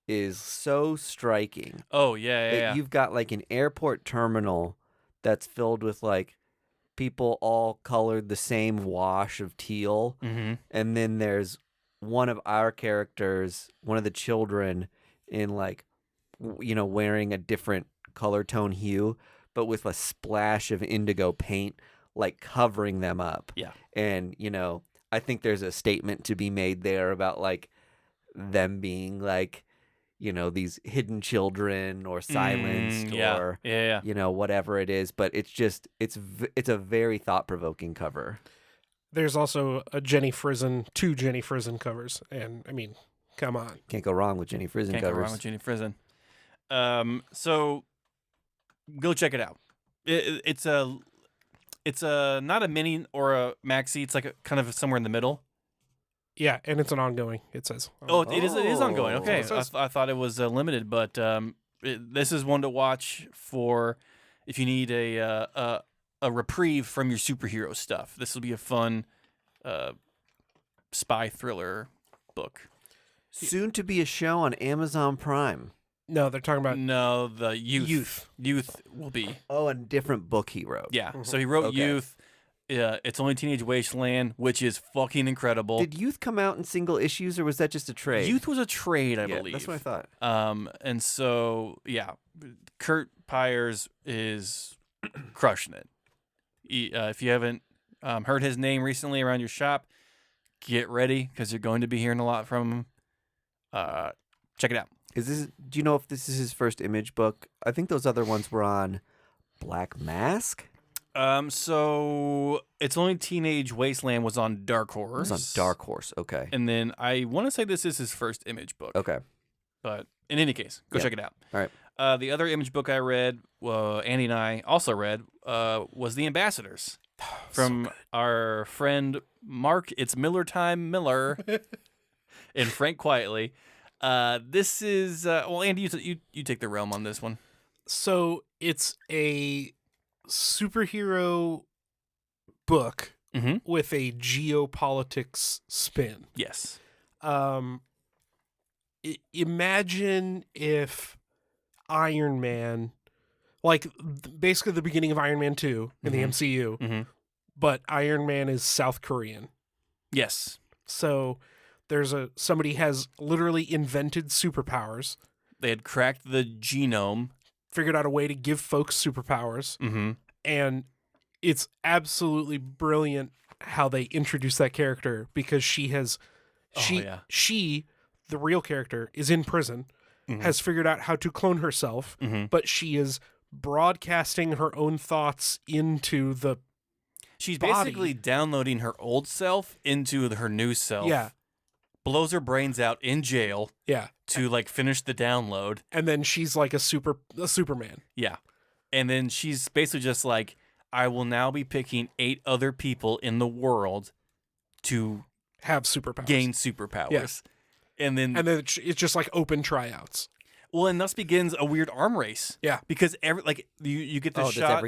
is so striking. Oh, yeah. You've got like an airport terminal that's filled with like people all colored the same wash of teal. Mm-hmm. And then there's one of our characters, one of the children, in like, wearing a different color tone hue, but with a splash of indigo paint, like covering them up. Yeah. And, I think there's a statement to be made there about like them being like, these hidden children or silenced or, whatever it is. But it's just, it's a very thought-provoking cover. There's also two Jenny Frison covers. And, I mean, come on. Can't go wrong with Jenny Frison Can't covers. go wrong with Jenny Frison. So go check it out. It's not a mini or a maxi. It's like kind of somewhere in the middle. Yeah, and it's an ongoing, it says. It is ongoing. Okay. Says. I thought it was limited, but this is one to watch for if you need a reprieve from your superhero stuff. This will be a fun spy thriller book. Soon to be a show on Amazon Prime. No, they're talking about No, the Youth will be. Oh, a different book he wrote. Yeah. So he wrote Okay. Youth. It's Only Teenage Wasteland, which is fucking incredible. Did Youth come out in single issues, or was that just a trade? Youth was a trade, I yeah, believe. that's what I thought. And so Kurt Pyers is crushing it. If you haven't heard his name recently around your shop, get ready because you're going to be hearing a lot from him. Check it out. Do you know if this is his first Image book? I think those other ones were on Black Mask. So It's Only Teenage Wasteland was on Dark Horse. It was on Dark Horse. Okay. And then I want to say this is his first Image book. Okay. But in any case, go check it out. All right. The other Image book I read, Andy and I also read, was The Ambassadors from our friend Mark. It's Miller Time Miller and Frank Quietly. This is Andy, you take the realm on this one. So it's a superhero book with a geopolitics spin. Yes. Imagine if Iron Man, like basically the beginning of Iron Man 2 in the MCU, but Iron Man is South Korean. Yes. So there's somebody has literally invented superpowers. They had cracked the genome. Figured out a way to give folks superpowers. And it's absolutely brilliant how they introduce that character because she, the real character, is in prison, has figured out how to clone herself, but she is broadcasting her own thoughts into the She's body. basically downloading her old self into her new self. Yeah. Blows her brains out in jail. Yeah. To like finish the download. And then she's like a Superman. Yeah. And then she's basically just like, I will now be picking 8 other people in the world to have superpowers. Gain superpowers. Yeah. And then it's just like open tryouts. Well, and thus begins a weird arm race. Yeah. Because you get the shot.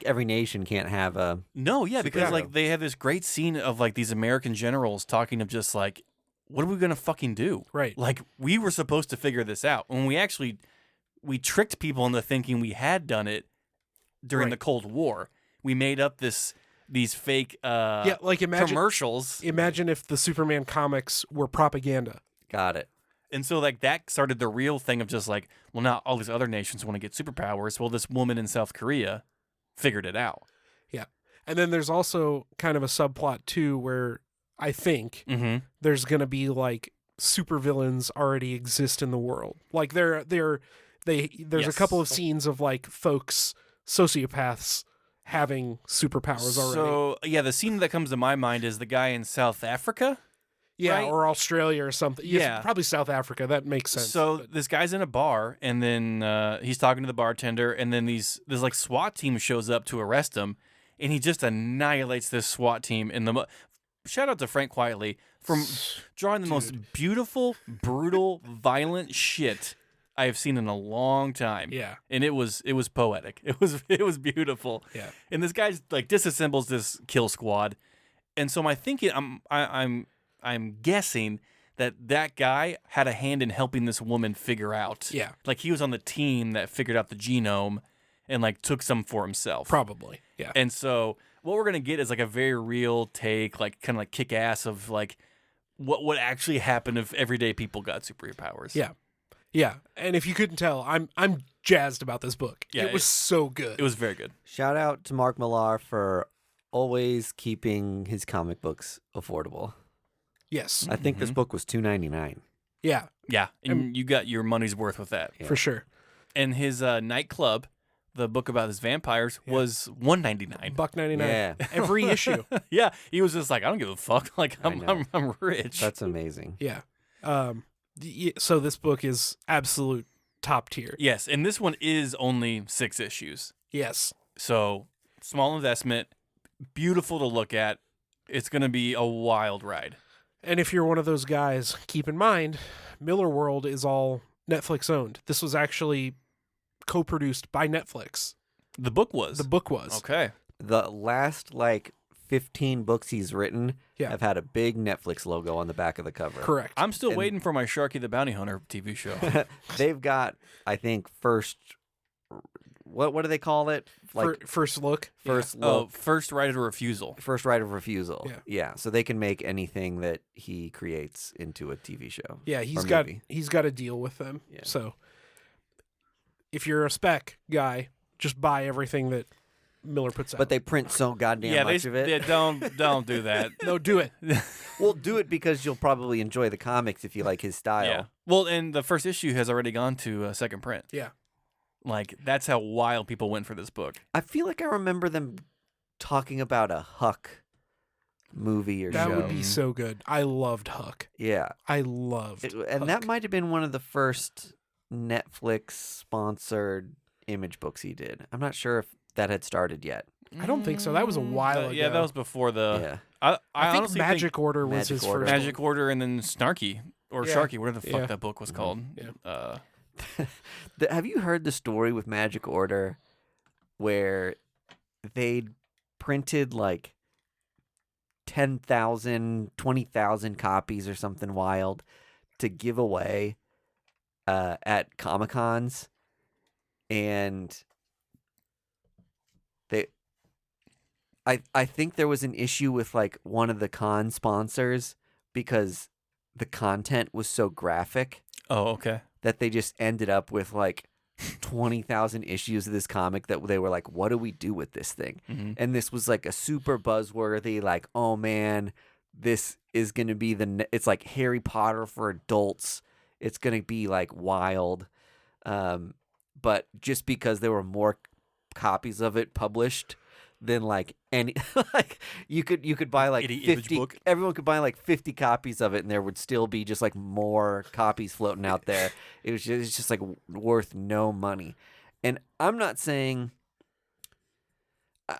Every nation can't have a. No, yeah, because like they have this great scene of like these American generals talking of just like, what are we gonna fucking do? Right. Like we were supposed to figure this out. When we tricked people into thinking we had done it during the Cold War. We made up these fake commercials. Imagine if the Superman comics were propaganda. Got it. And so like that started the real thing of just like, well, now all these other nations want to get superpowers. Well, this woman in South Korea figured it out. Yeah. And then there's also kind of a subplot too where I think there's going to be like supervillains already exist in the world. Like there's a couple of scenes of like folks, sociopaths having superpowers already. So yeah, the scene that comes to my mind is the guy in South Africa. Yeah, right? or Australia or something. Yeah. Probably South Africa. That makes sense. So this guy's in a bar, and then he's talking to the bartender, and then this like SWAT team shows up to arrest him, and he just annihilates this SWAT team in the. Shout out to Frank Quietly from drawing the most beautiful, brutal, violent shit I have seen in a long time. Yeah, and it was poetic. It was beautiful. Yeah, and this guy's like disassembles this kill squad, and so my thinking, I'm guessing that guy had a hand in helping this woman figure out. Yeah. Like he was on the team that figured out the genome and like took some for himself. Probably. Yeah. And so what we're going to get is like a very real take, like kind of like kick ass of like what would actually happen if everyday people got superpowers. Yeah. Yeah. And if you couldn't tell, I'm jazzed about this book. Yeah, it was so good. It was very good. Shout out to Mark Millar for always keeping his comic books affordable. Yes. I think this book was $2.99. Yeah. Yeah, and you got your money's worth with that. Yeah. For sure. And his Nightclub, the book about his vampires, was $1.99. $1.99. Yeah. Every issue. Yeah, he was just like, I don't give a fuck. Like, know. I'm rich. That's amazing. Yeah. So this book is absolute top tier. Yes, and this one is only 6 issues. Yes. So, small investment, beautiful to look at. It's going to be a wild ride. And if you're one of those guys, keep in mind, Miller World is all Netflix owned. This was actually co-produced by Netflix. The book was. The book was. Okay. The last 15 books he's written have had a big Netflix logo on the back of the cover. Correct. I'm still waiting for my Sharky the Bounty Hunter TV show. They've got, I think, first. What do they call it? First look. First Oh, look. first right of refusal. First right of refusal. Yeah. So they can make anything that he creates into a TV show. Yeah, or he's movie. got a deal with them. Yeah. So if you're a spec guy, just buy everything that Miller puts out. But they print so goddamn much of it. Yeah, don't do that. No, do it. Well, do it because you'll probably enjoy the comics if you like his style. Yeah. Well, and the first issue has already gone to second print. Yeah. Like, that's how wild people went for this book. I feel like I remember them talking about a Huck movie or That show. would be so good. I loved Huck. Yeah. I loved And that Huck. might have been one of the first Netflix-sponsored image books he did. I'm not sure if that had started yet. I don't think so. That was a while ago. Yeah, that was before the... Yeah. I think honestly Magic Order was Magic his Order. first Magic Order and then Snarky or Yeah. Sharky, whatever the fuck Yeah. that book was called. Yeah. Have you heard the story with Magic Order where they printed 10,000, 20,000 copies or something wild to give away at Comic-Cons? And I think there was an issue with one of the con sponsors because the content was so graphic Oh, okay. that they just ended up with 20,000 issues of this comic that they were like, what do we do with this thing? Mhm. And this was a super buzzworthy, oh man, this is going to be it's like Harry Potter for adults. It's going to be wild. But just because there were more copies of it published than any you could buy Itty image 50 book. everyone could buy 50 copies of it and there would still be just more copies floating out there. It's just worth no money. And I'm not saying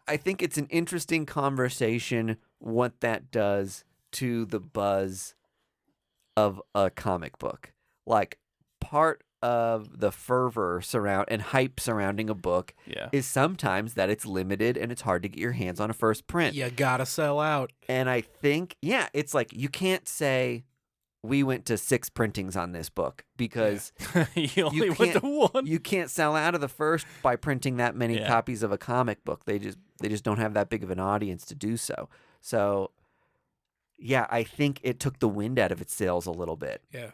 I think it's an interesting conversation what that does to the buzz of a comic book. Part of the fervor and hype surrounding a book Yeah. is sometimes that it's limited and it's hard to get your hands on a first print. You gotta sell out. And I think, it's you can't say we went to 6 printings on this book because You only went to one. you can't sell out of the first by printing that many Yeah. copies of a comic book. They just don't have that big of an audience to do so. So yeah, I think it took the wind out of its sails a little bit. Yeah.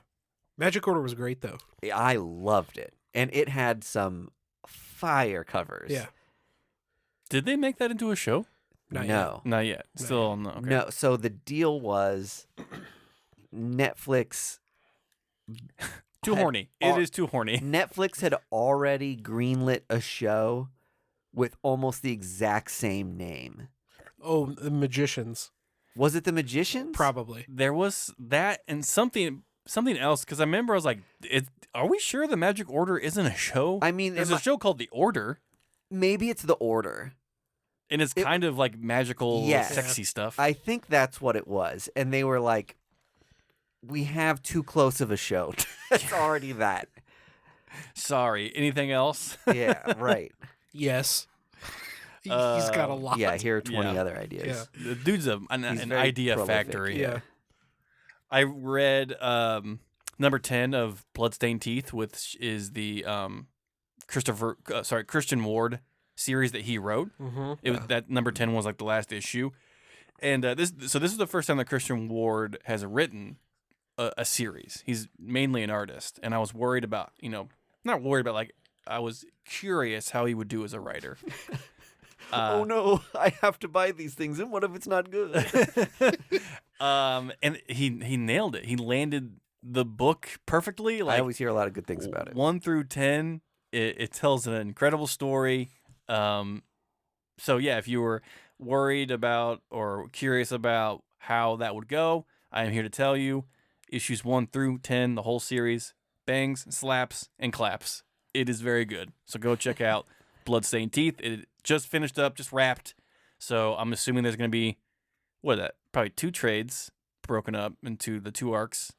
Magic Order was great though. I loved it. And it had some fire covers. Yeah. Did they make that into a show? Not No. Not yet. Not Still no. Okay. No, so the deal was Netflix Too had horny. It is too horny. Netflix had already greenlit a show with almost the exact same name. Oh, the Magicians. Was it The Magicians? Probably. There was that and something else because I remember I was like, "Are we sure the Magic Order isn't a show?" I mean, There's a show called The Order, maybe it's The Order. and it's kind of like magical, Yes. sexy stuff. I think that's what it was. And they were like, we have too close of a show. It's already that. Sorry. Anything else? Yeah, right. Yes. He's got a lot. Yeah, here are 20 Yeah. other ideas. Yeah. The dude's an He's very idea prolific, factory. Yeah. I read number 10 of Bloodstained Teeth, which is the Christian Ward series that he wrote. Mm-hmm. It was that number 10 was the last issue, And this is the first time that Christian Ward has written a series. He's mainly an artist, and I was worried about, not worried, but like I was curious how he would do as a writer. Oh no, I have to buy these things, and what if it's not good? And he nailed it. He landed the book perfectly. Like, I always hear a lot of good things about it. 1 through 10, it tells an incredible story. So yeah, if you were worried about or curious about how that would go, I am here to tell you, issues 1 through 10, the whole series, bangs, slaps, and claps. It is very good. So go check out Bloodstained Teeth. It just finished up, just wrapped. So I'm assuming there's going to be, probably 2 trades broken up into the 2 arcs,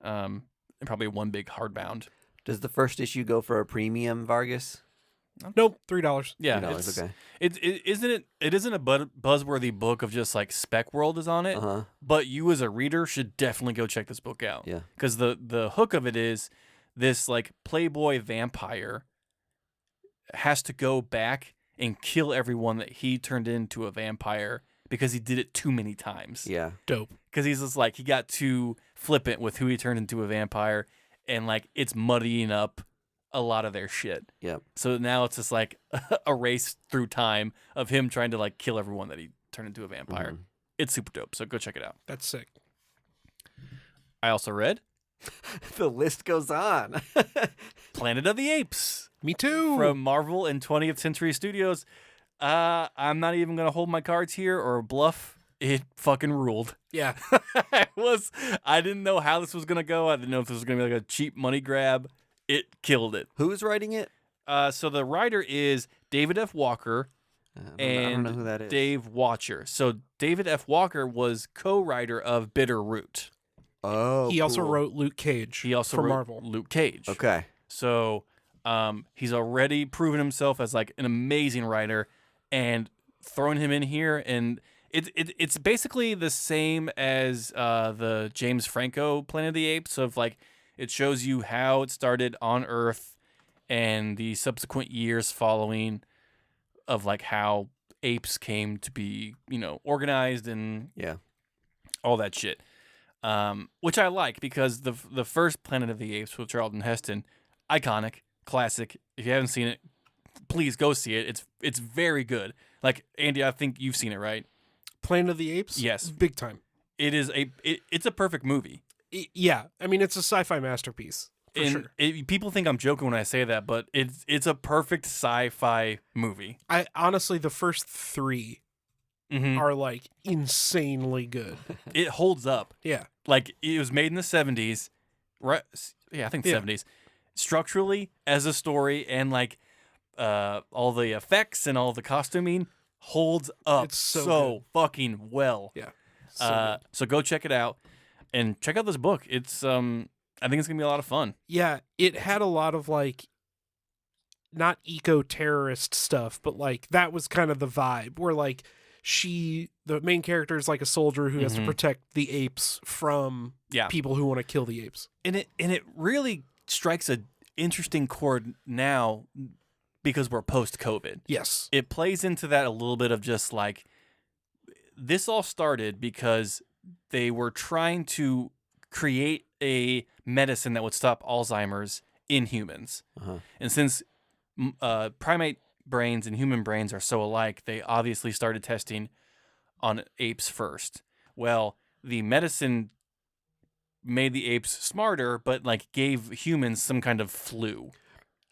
and probably 1 big hardbound. Does the first issue go for a premium, Vargas? Nope, $3. Yeah, $3, okay. It isn't a buzzworthy book of just like Spec World is on it, but you as a reader should definitely go check this book out. Yeah, because the hook of it is this like playboy vampire has to go back and kill everyone that he turned into a vampire because he did it too many times. Yeah, Dope. Because he's just like, he got too flippant with who he turned into a vampire, and like it's muddying up a lot of their shit. Yep. So now it's just like a race through time of him trying to like kill everyone that he turned into a vampire. Mhm. It's super dope. So go check it out. That's sick. I also read The list goes on. Planet of the Apes Me too. from Marvel and 20th Century Studios. I'm not even going to hold my cards here or bluff. It fucking ruled. Yeah. I didn't know how this was going to go. I didn't know if this was going to be like a cheap money grab. It killed it. Who's writing it? So the writer is David F. Walker I don't know who that is. Dave Watcher. So David F. Walker was co-writer of Bitter Root. Oh, He also cool. wrote Luke Cage He also for wrote Marvel. Luke Cage. Okay. So he's already proven himself as like an amazing writer, and throwing him in here, and it's basically the same as the James Franco Planet of the Apes. Of like, it shows you how it started on Earth and the subsequent years following, of like how apes came to be, organized and Yeah. all that shit. Which I like, because the first Planet of the Apes with Charlton Heston, iconic, classic. If you haven't seen it, please go see it. It's very good. Like, Andy, I think you've seen it, right? Planet of the Apes? Yes. Big time. It's a perfect movie. Yeah. I mean, it's a sci-fi masterpiece. For sure. People think I'm joking when I say that, but it's a perfect sci-fi movie. I honestly, the first 3 Mhm. are like insanely good. It holds up. Yeah. Like, it was made in the 70s, right? Yeah, I think the Yeah. 70s. Structurally, as a story, and like all the effects and all the costuming holds up It's so fucking well. Yeah. So go check it out, and check out this book. It's I think it's gonna be a lot of fun. Yeah, it had a lot of like not eco-terrorist stuff, but like that was kind of the vibe where like the main character is like a soldier who has to Mhm. protect the apes from Yeah. people who want to kill the apes. And it really strikes a interesting chord now, because we're post-COVID. Yes. It plays into that a little bit of just like, this all started because they were trying to create a medicine that would stop Alzheimer's in humans. Uh-huh. And since primate brains and human brains are so alike, they obviously started testing on apes first. Well, the medicine made the apes smarter, but like gave humans some kind of flu.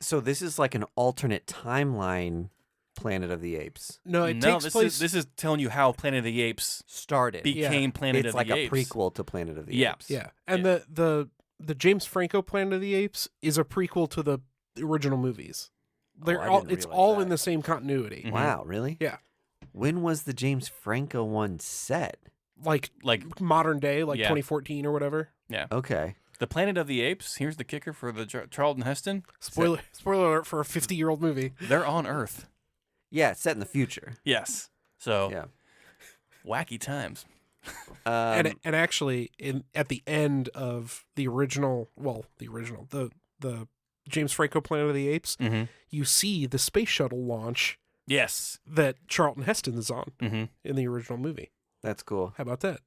So this is like an alternate timeline Planet of the Apes. No, it takes place. This is telling you how Planet of the Apes Started. became Planet it's of like the a Apes. prequel to Planet of the Yeah. Apes. Yeah, and the James Franco Planet of the Apes is a prequel to the original movies. They're I all didn't it's realize all that. in the same continuity. Mhm. Wow, really? Yeah. When was the James Franco one set? Like Like modern day, like Yeah. 2014 or whatever. Okay. the Planet of the Apes. Here's the kicker for the Charlton Heston. Spoiler alert for a 50-year-old movie. They're on Earth. Yeah, it's set in the future. Yes. So Yeah. wacky times. And actually, at the end of the James Franco Planet of the Apes, Mm-hmm. you see the space shuttle launch Yes. that Charlton Heston is on Mm-hmm. in the original movie. That's cool. How about that?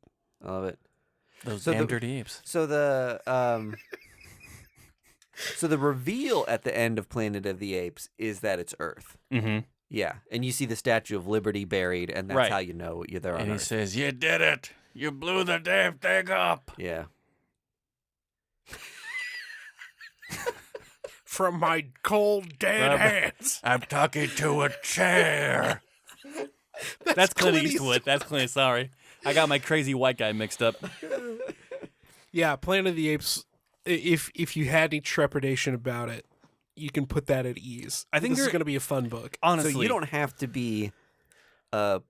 I love it. Those So damn the- dirty apes. So the so the reveal at the end of Planet of the Apes is that it's Earth. Mm-hmm. Yeah, and you see the Statue of Liberty buried, and that's Right. how you know you're there on And he Earth. says, "You did it! You blew the damn thing up." Yeah. From my cold, dead From- hands. I'm talking to a chair. That's Clint Eastwood. That's Clint. Sorry, I got my crazy white guy mixed up. Yeah, Planet of the Apes. If you had any trepidation about it, you can put that at ease. I think this is you're- going to be a fun book. Honestly, So you don't have to be You don't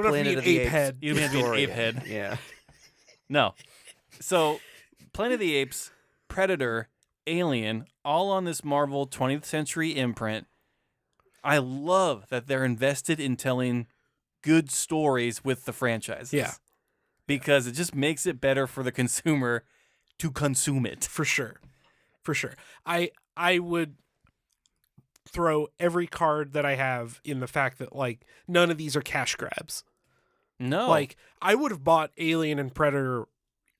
have Planet to of be the an ape Apes head. You don't have to be an ape historian. head. Yeah. No. So, Planet of the Apes, Predator, Alien, all on this Marvel 20th Century imprint. I love that they're invested in telling good stories with the franchises. Yeah. Because it just makes it better for the consumer to consume it. For sure. For sure. I would throw every card that I have in the fact that, like, none of these are cash grabs. No. Like, I would have bought Alien and Predator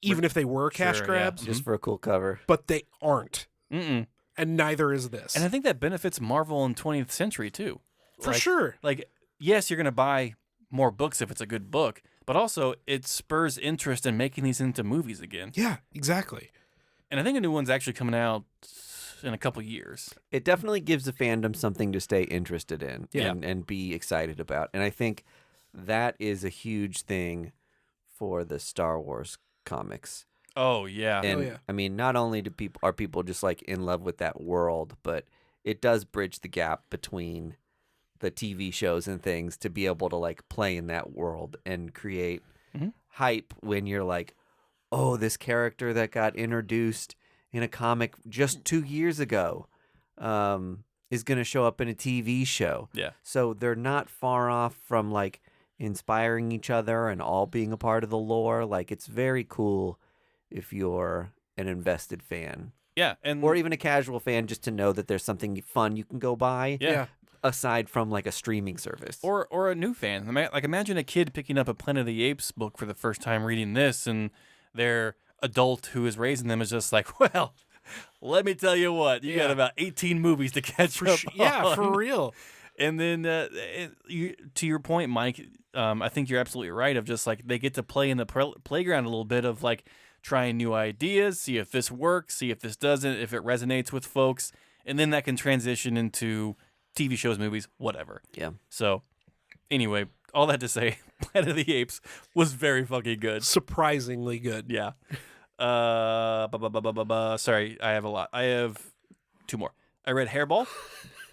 even if they were cash Sure, yeah. grabs, Just for a cool cover. but they aren't. Mm-mm. And neither is this. And I think that benefits Marvel in 20th Century, too. For Like- sure. Like, yes, you're going to buy more books if it's a good book, but also it spurs interest in making these into movies again. Yeah, exactly. And I think a new one's actually coming out in a couple years. It definitely gives the fandom something to stay interested in Yeah. and be excited about. And I think that is a huge thing for the Star Wars comics. Oh, yeah. And yeah. I mean, not only are people just like in love with that world, but it does bridge the gap between the TV shows and things to be able to like play in that world and create Mhm. hype when you're like, oh, this character that got introduced in a comic just 2 years ago is going to show up in a TV show. Yeah. So they're not far off from like inspiring each other and all being a part of the lore. Like it's very cool if you're an invested fan Yeah. And or even a casual fan just to know that there's something fun you can go buy yeah. aside from like a streaming service. Or a new fan. Like, imagine a kid picking up a Planet of the Apes book for the first time reading this, and their adult who is raising them is just like, well, let me tell you what, you got Yeah. about 18 movies to catch up Yeah, on. for real. And then, to your point, Mike, I think you're absolutely right. Of just like they get to play in the playground a little bit of like trying new ideas, see if this works, see if this doesn't, if it resonates with folks, and then that can transition into TV shows, movies, whatever. Yeah. So, anyway, all that to say, Planet of the Apes was very fucking good. Surprisingly good. Yeah. Sorry, I have a lot. I have 2 more. I read Hairball.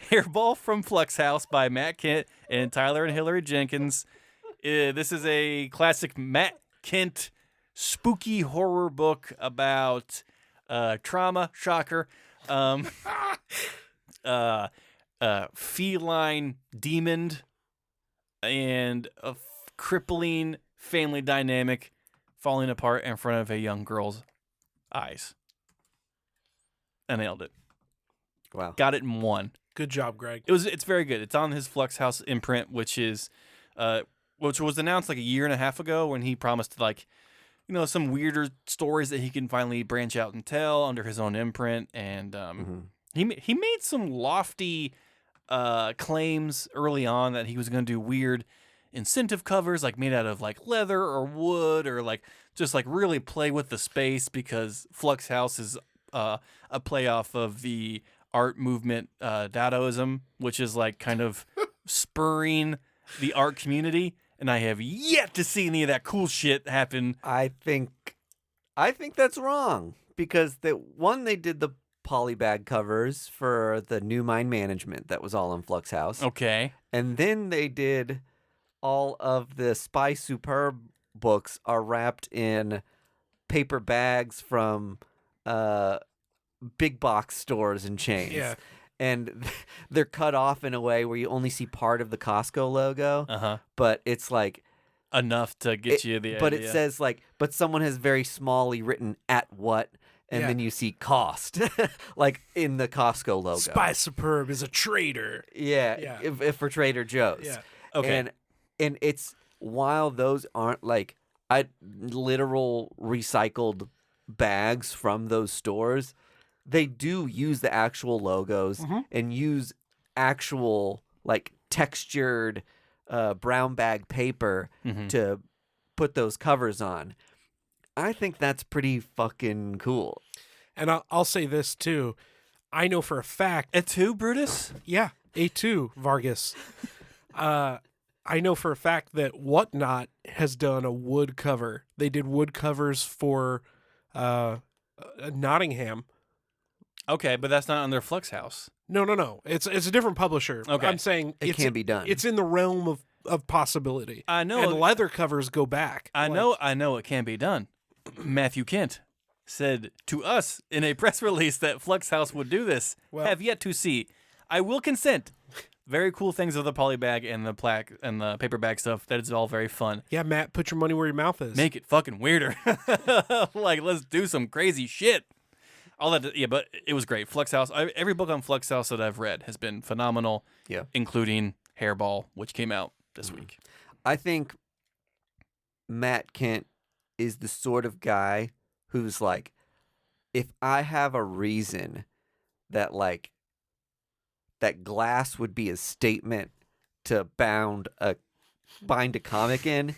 Hairball from Flux House by Matt Kent and Tyler and Hillary Jenkins. This is a classic Matt Kent spooky horror book about trauma, shocker, feline demon, and a crippling family dynamic falling apart in front of a young girl's eyes. I nailed it. Wow. Got it in one. Good job, Greg. It's very good. It's on his Flux House imprint, which was announced like a year and a half ago when he promised like, some weirder stories that he can finally branch out and tell under his own imprint. And he made some lofty claims early on that he was going to do weird incentive covers like made out of like leather or wood or like just like really play with the space, because Flux House is a play off of the art movement Dadaism, which is like kind of spurring the art community, and I have yet to see any of that cool shit happen. I think that's wrong because they did the polybag covers for the new Mind Management that was all on Flux House. Okay. And then they did all of the Spy Superb books are wrapped in paper bags from big box stores and chains. Yeah. And they're cut off in a way where you only see part of the Costco logo, Uh-huh. but it's like Enough to get you the but idea. it says like, but someone has very smallly written at what, and Yeah. then you see cost, like in the Costco logo. Spy Superb is a traitor. Yeah, Yeah. If for Trader Joe's. Yeah. Okay. And it's while those aren't like literal recycled bags from those stores, they do use the actual logos and use actual like textured brown bag paper to put those covers on. I think that's pretty fucking cool. And I'll say this too. I know for a fact. A2, Brutus? Yeah, A2, Vargas. I know for a fact that Whatnot has done a wood cover. They did wood covers for Nottingham. Okay, but that's not on their Flux House. No. It's a different publisher. Okay. I'm saying It can be done. It's in the realm of possibility. I know. And leather covers go back. I know it can be done. Matthew Kent said to us in a press release that Flux House would do this. Well- Have yet to see. I will consent. Very cool things with the poly bag and the plaque and the paper bag stuff. That is all very fun. Yeah, Matt, put your money where your mouth is. Make it fucking weirder. Like, let's do some crazy shit. All that, yeah, but it was great. Flux House. Every book on Flux House that I've read has been phenomenal. Yeah, including Hairball, which came out this week. I think Matt Kent is the sort of guy who's like, if I have a reason that like that glass would be a statement to bind a comic in,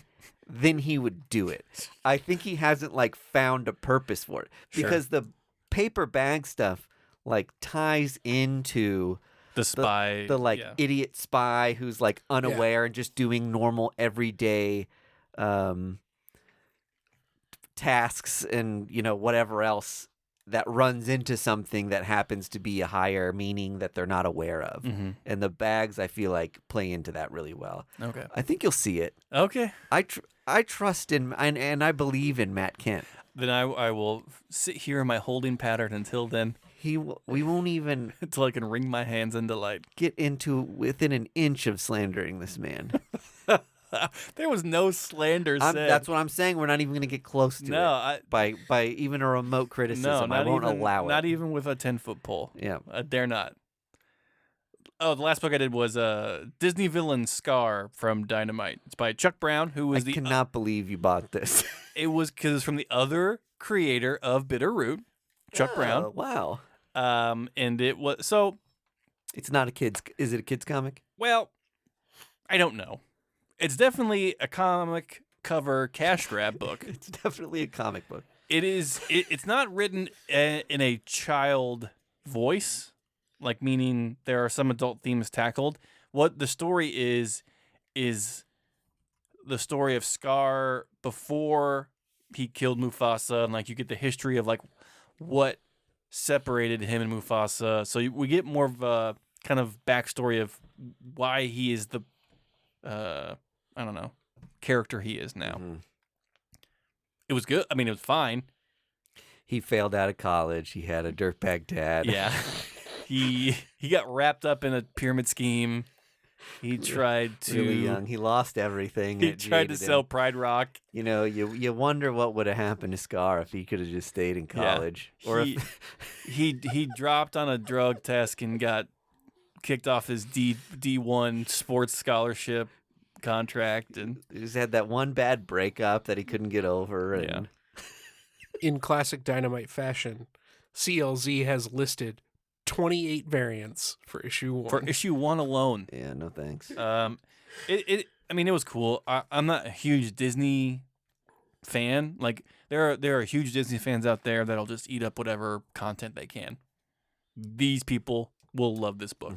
then he would do it. I think he hasn't like found a purpose for it because the paper bag stuff like ties into the spy, the idiot spy who's like unaware and just doing normal everyday tasks and whatever else that runs into something that happens to be a higher meaning that they're not aware of. And the bags, I feel like, play into that really well. Okay. I think you'll see it. Okay. I trust in and I believe in Matt Kent. Then I will sit here in my holding pattern until then. We won't even until I can wring my hands in delight. Get into within an inch of slandering this man. There was no slander said. That's what I'm saying. We're not even going to get close to it by even a remote criticism. I won't allow it. Not even with a 10-foot pole. Yeah. I dare not. Oh, the last book I did was Disney Villain Scar from Dynamite. It's by Chuck Brown, who was I cannot believe you bought this. It was because it's from the other creator of Bitter Root, Chuck Brown. Wow. And it was so. It's not a kid's. Is it a kid's comic? Well, I don't know. It's definitely a comic cover cash grab book. It's definitely a comic book. It is. It's not written in a child voice, like meaning there are some adult themes tackled. What the story is the story of Scar before he killed Mufasa, and like you get the history of like what separated him and Mufasa. So we get more of a kind of backstory of why he is the I don't know, character he is now. It was good. I mean, it was fine. He failed out of college. He had a dirtbag dad. Yeah. He got wrapped up in a pyramid scheme. He tried to really young. He lost everything. He tried to sell Pride Rock. You wonder what would have happened to Scar if he could have just stayed in college. Yeah. Or he dropped on a drug test and got kicked off his D1 sports scholarship contract, and he just had that one bad breakup that he couldn't get over. And in classic Dynamite fashion, CLZ has listed 28 variants for issue 1. For issue 1 alone. Yeah, no thanks. I mean, it was cool. I'm not a huge Disney fan. Like there are huge Disney fans out there that'll just eat up whatever content they can. These people will love this book.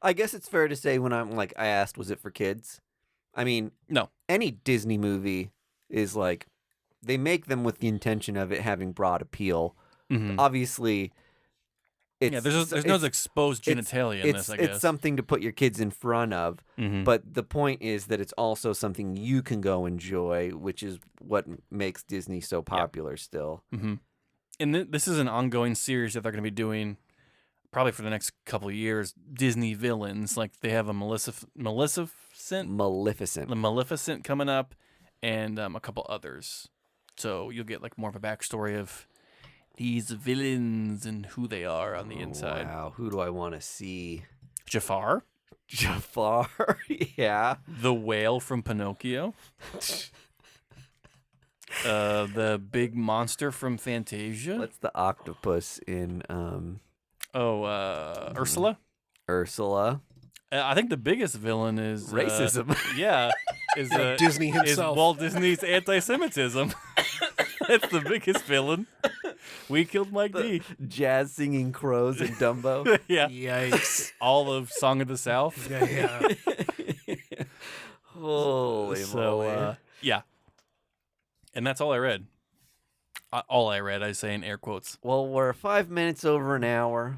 I guess it's fair to say when I asked, was it for kids? I mean, no. Any Disney movie is like, they make them with the intention of it having broad appeal. Obviously, there's no exposed genitalia in this, I guess. It's something to put your kids in front of, but the point is that it's also something you can go enjoy, which is what makes Disney so popular still. And this is an ongoing series that they're going to be doing probably for the next couple of years. Disney villains, like they have a Maleficent coming up, and a couple others. So you'll get like more of a backstory of these villains and who they are on the inside. Wow, who do I want to see? Jafar? Jafar, yeah. The whale from Pinocchio. The big monster from Fantasia. What's the octopus in Ursula. Ursula? I think the biggest villain is Racism. Yeah, is Disney is himself. Walt Disney's anti-Semitism. That's the biggest villain. We killed Mike D. Jazz singing crows in Dumbo. Yeah, Yikes. all of Song of the South. Yeah. Holy moly. Yeah, and that's all I read. All I read, I say in air quotes. Well, we're 5 minutes over an hour,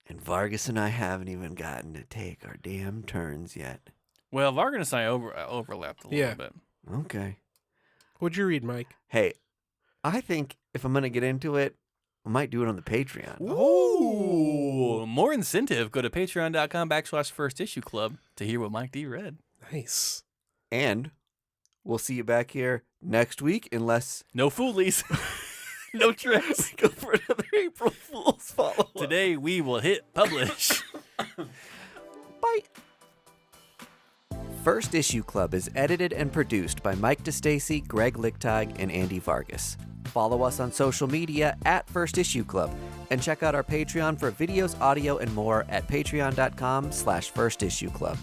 and Vargas and I haven't even gotten to take our damn turns yet. Well, Vargas and I overlapped a little bit. Okay. What'd you read, Mike? Hey, I think if I'm going to get into it, I might do it on the Patreon. Ooh, more incentive. Go to patreon.com/firstissueclub to hear what Mike D read. Nice. And we'll see you back here next week, unless No foolies. No tricks. go for another April Fool's follow-up. Today we will hit publish. Bye. First Issue Club is edited and produced by Mike DeStacy, Greg Lichtag, and Andy Vargas. Follow us on social media at First Issue Club, and check out our Patreon for videos, audio, and more at patreon.com/firstissueclub.